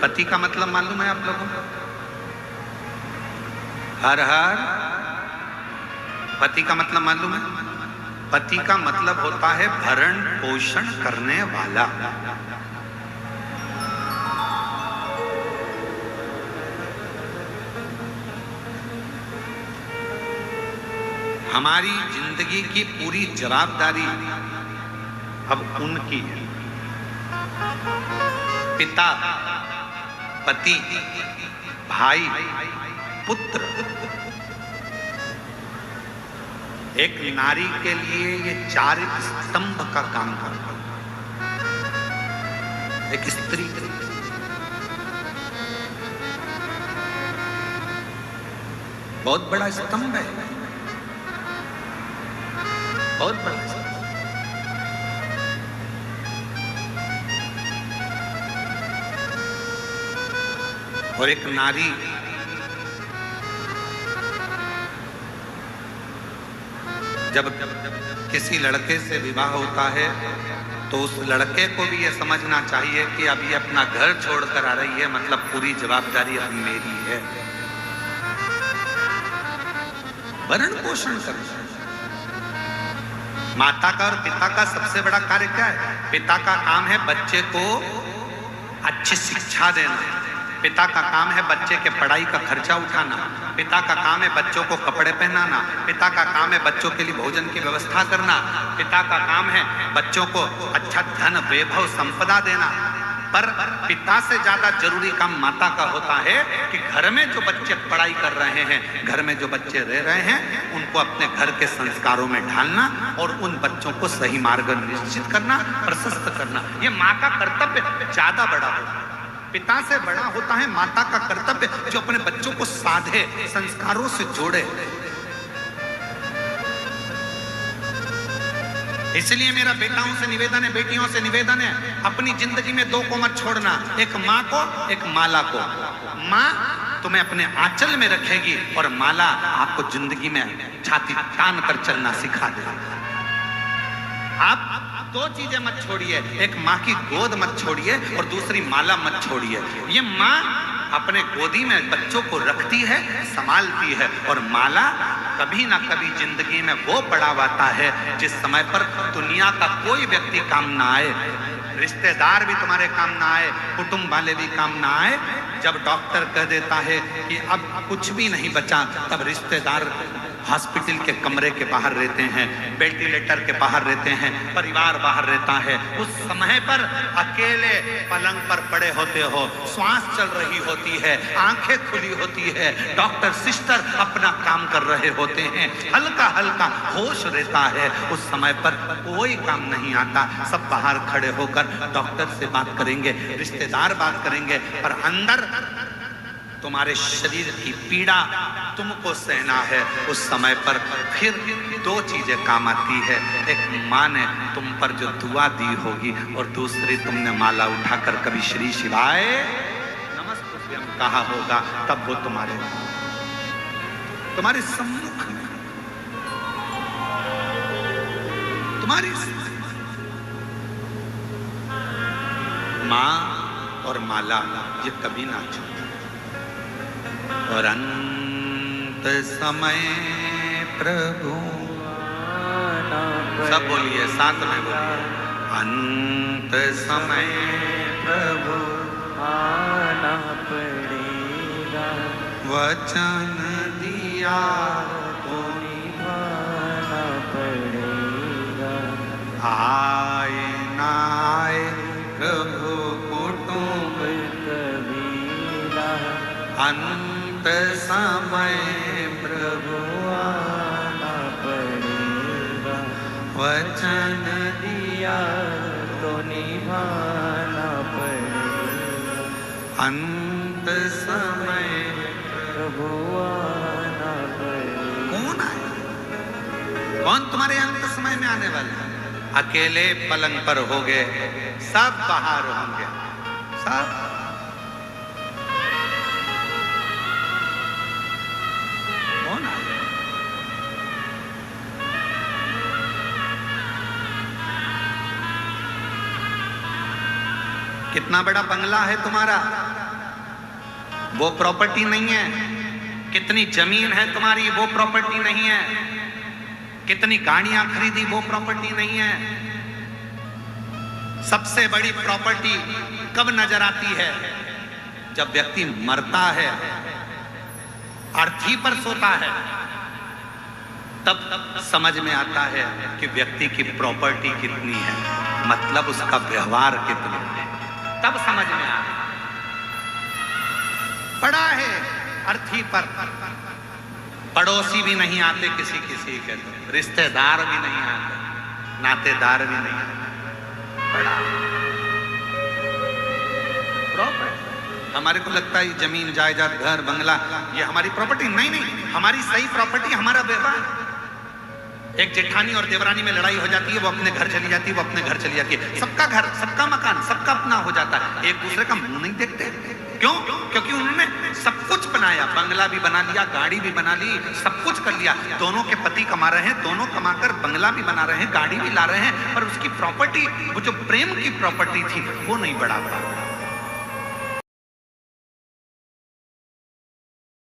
पति का मतलब मालूम है आप लोगों को? हर हर। पति का मतलब मालूम है? पति का मतलब होता है भरण पोषण करने वाला। हमारी जिंदगी की पूरी जवाबदारी अब उनकी है। पिता, पति, भाई, पुत्र। एक नारी के लिए ये 4 स्तंभ का काम करता है। एक स्त्री बहुत बड़ा स्तंभ है, बहुत बड़ा स्तंभ। और एक नारी जब किसी लड़के से विवाह होता है तो उस लड़के को भी ये समझना चाहिए कि अब ये अपना घर छोड़कर आ रही है, मतलब पूरी जवाबदारी अब मेरी है। भरण पोषण करना। माता का और पिता का सबसे बड़ा कार्य क्या है? पिता का काम है बच्चे को अच्छी शिक्षा देना, पिता का काम है बच्चे के पढ़ाई का खर्चा उठाना, पिता का काम है बच्चों को कपड़े पहनाना, पिता का काम है बच्चों के लिए भोजन की व्यवस्था करना, पिता का काम है बच्चों को अच्छा धन वैभव संपदा देना। पर पिता से ज्यादा जरूरी काम माता का होता है कि घर में जो बच्चे पढ़ाई कर रहे हैं, घर में जो बच्चे रह रहे हैं, उनको अपने घर के संस्कारों में ढालना और उन बच्चों को सही मार्ग निश्चित करना, प्रशस्त करना। ये माँ का कर्तव्य ज्यादा बड़ा होता है। पिता से बड़ा होता है माता का कर्तव्य, जो अपने बच्चों को साधे, संस्कारों से जोड़े। इसलिए मेरा बेटाओं से निवेदन है, बेटियों से निवेदन है, अपनी जिंदगी में दो को मत छोड़ना, एक माँ को, एक माला को। माँ तुम्हें अपने आंचल में रखेगी और माला आपको जिंदगी में छाती तान कर चलना सिखा देगी। आप दो चीजें मत छोड़िए, एक माँ की गोद मत छोड़िए और दूसरी माला मत छोड़िए। ये माँ अपने गोदी में बच्चों को रखती है, संभालती है, और माला कभी ना कभी जिंदगी में वो पड़ाव आता है जिस समय पर दुनिया का कोई व्यक्ति काम ना आए, रिश्तेदार भी तुम्हारे काम ना आए, कुटुंब वाले भी काम ना आए। जब डॉक्टर कह देता है कि अब कुछ भी नहीं बचा, तब रिश्तेदार हॉस्पिटल के कमरे के बाहर रहते हैं, वेंटिलेटर के बाहर रहते हैं, परिवार बाहर रहता है। उस समय पर अकेले पलंग पर पड़े होते हो, श्वास चल रही होती है, आंखें खुली होती है, डॉक्टर सिस्टर अपना काम कर रहे होते हैं, हल्का हल्का होश रहता है। उस समय पर कोई काम नहीं आता, सब बाहर खड़े होकर डॉक्टर से बात करेंगे, रिश्तेदार बात करेंगे, पर अंदर तुम्हारे शरीर की पीड़ा तुमको सहना है। उस समय पर फिर दो चीजें काम आती है, एक माँ ने तुम पर जो दुआ दी होगी और दूसरी तुमने माला उठाकर कभी श्री शिवाय नमस्तुभ्यं कहा होगा, तब वो तुम्हारे सम्मुख में, तुम्हारी माँ और माला ये कभी ना छोड़ो। और अंत समय प्रभु, सब बोलिए, साथ में बोलिए, अंत समय प्रभु आना पड़ेगा, वचन दिया तो निभाना पड़ेगा। आए ना आए प्रभु कुटुंब कबीरा, अंत समय प्रभु आना पड़ेगा, वचन दिया तो निभाना पड़ेगा। अंत समय प्रभु आना पड़ेगा। कौन आए? कौन तुम्हारे अंत समय में आने वाला है? अकेले पलंग पर होगे, सब बाहर होंगे, सब। कौन आए? कितना बड़ा बंगला है तुम्हारा, वो प्रॉपर्टी नहीं है। कितनी जमीन है तुम्हारी, वो प्रॉपर्टी नहीं है। कितनी गाड़ियां खरीदी, वो प्रॉपर्टी नहीं है। सबसे बड़ी प्रॉपर्टी कब नजर आती है? जब व्यक्ति मरता है, अर्थी पर सोता है, तब समझ में आता है कि व्यक्ति की प्रॉपर्टी कितनी है, मतलब उसका व्यवहार कितना है, तब समझ में आता है। पड़ा है अर्थी पर, पड़ोसी भी नहीं आते किसी किसी के, तो रिश्तेदार भी नहीं आते, नातेदार भी नहीं आते, पड़ा प्रॉपर्टी। हमारे को लगता है जमीन जायदाद घर बंगला ये हमारी प्रॉपर्टी, नहीं नहीं, हमारी सही प्रॉपर्टी हमारा व्यवहार। एक जेठानी और देवरानी में लड़ाई हो जाती है, वो अपने घर चली जाती है, वो अपने घर चली जाती है, सबका घर, सबका मकान, सबका अपना हो जाता है, एक दूसरे का मुंह नहीं देखते। क्यों? क्योंकि उन्होंने सब कुछ बनाया, बंगला भी बना लिया, गाड़ी भी बना ली, सब कुछ कर लिया। दोनों के पति कमा रहे हैं, दोनों कमाकर बंगला भी बना रहे हैं, गाड़ी भी ला रहे हैं, पर उसकी प्रॉपर्टी, वो जो प्रेम की प्रॉपर्टी थी, वो नहीं बढ़ा पा।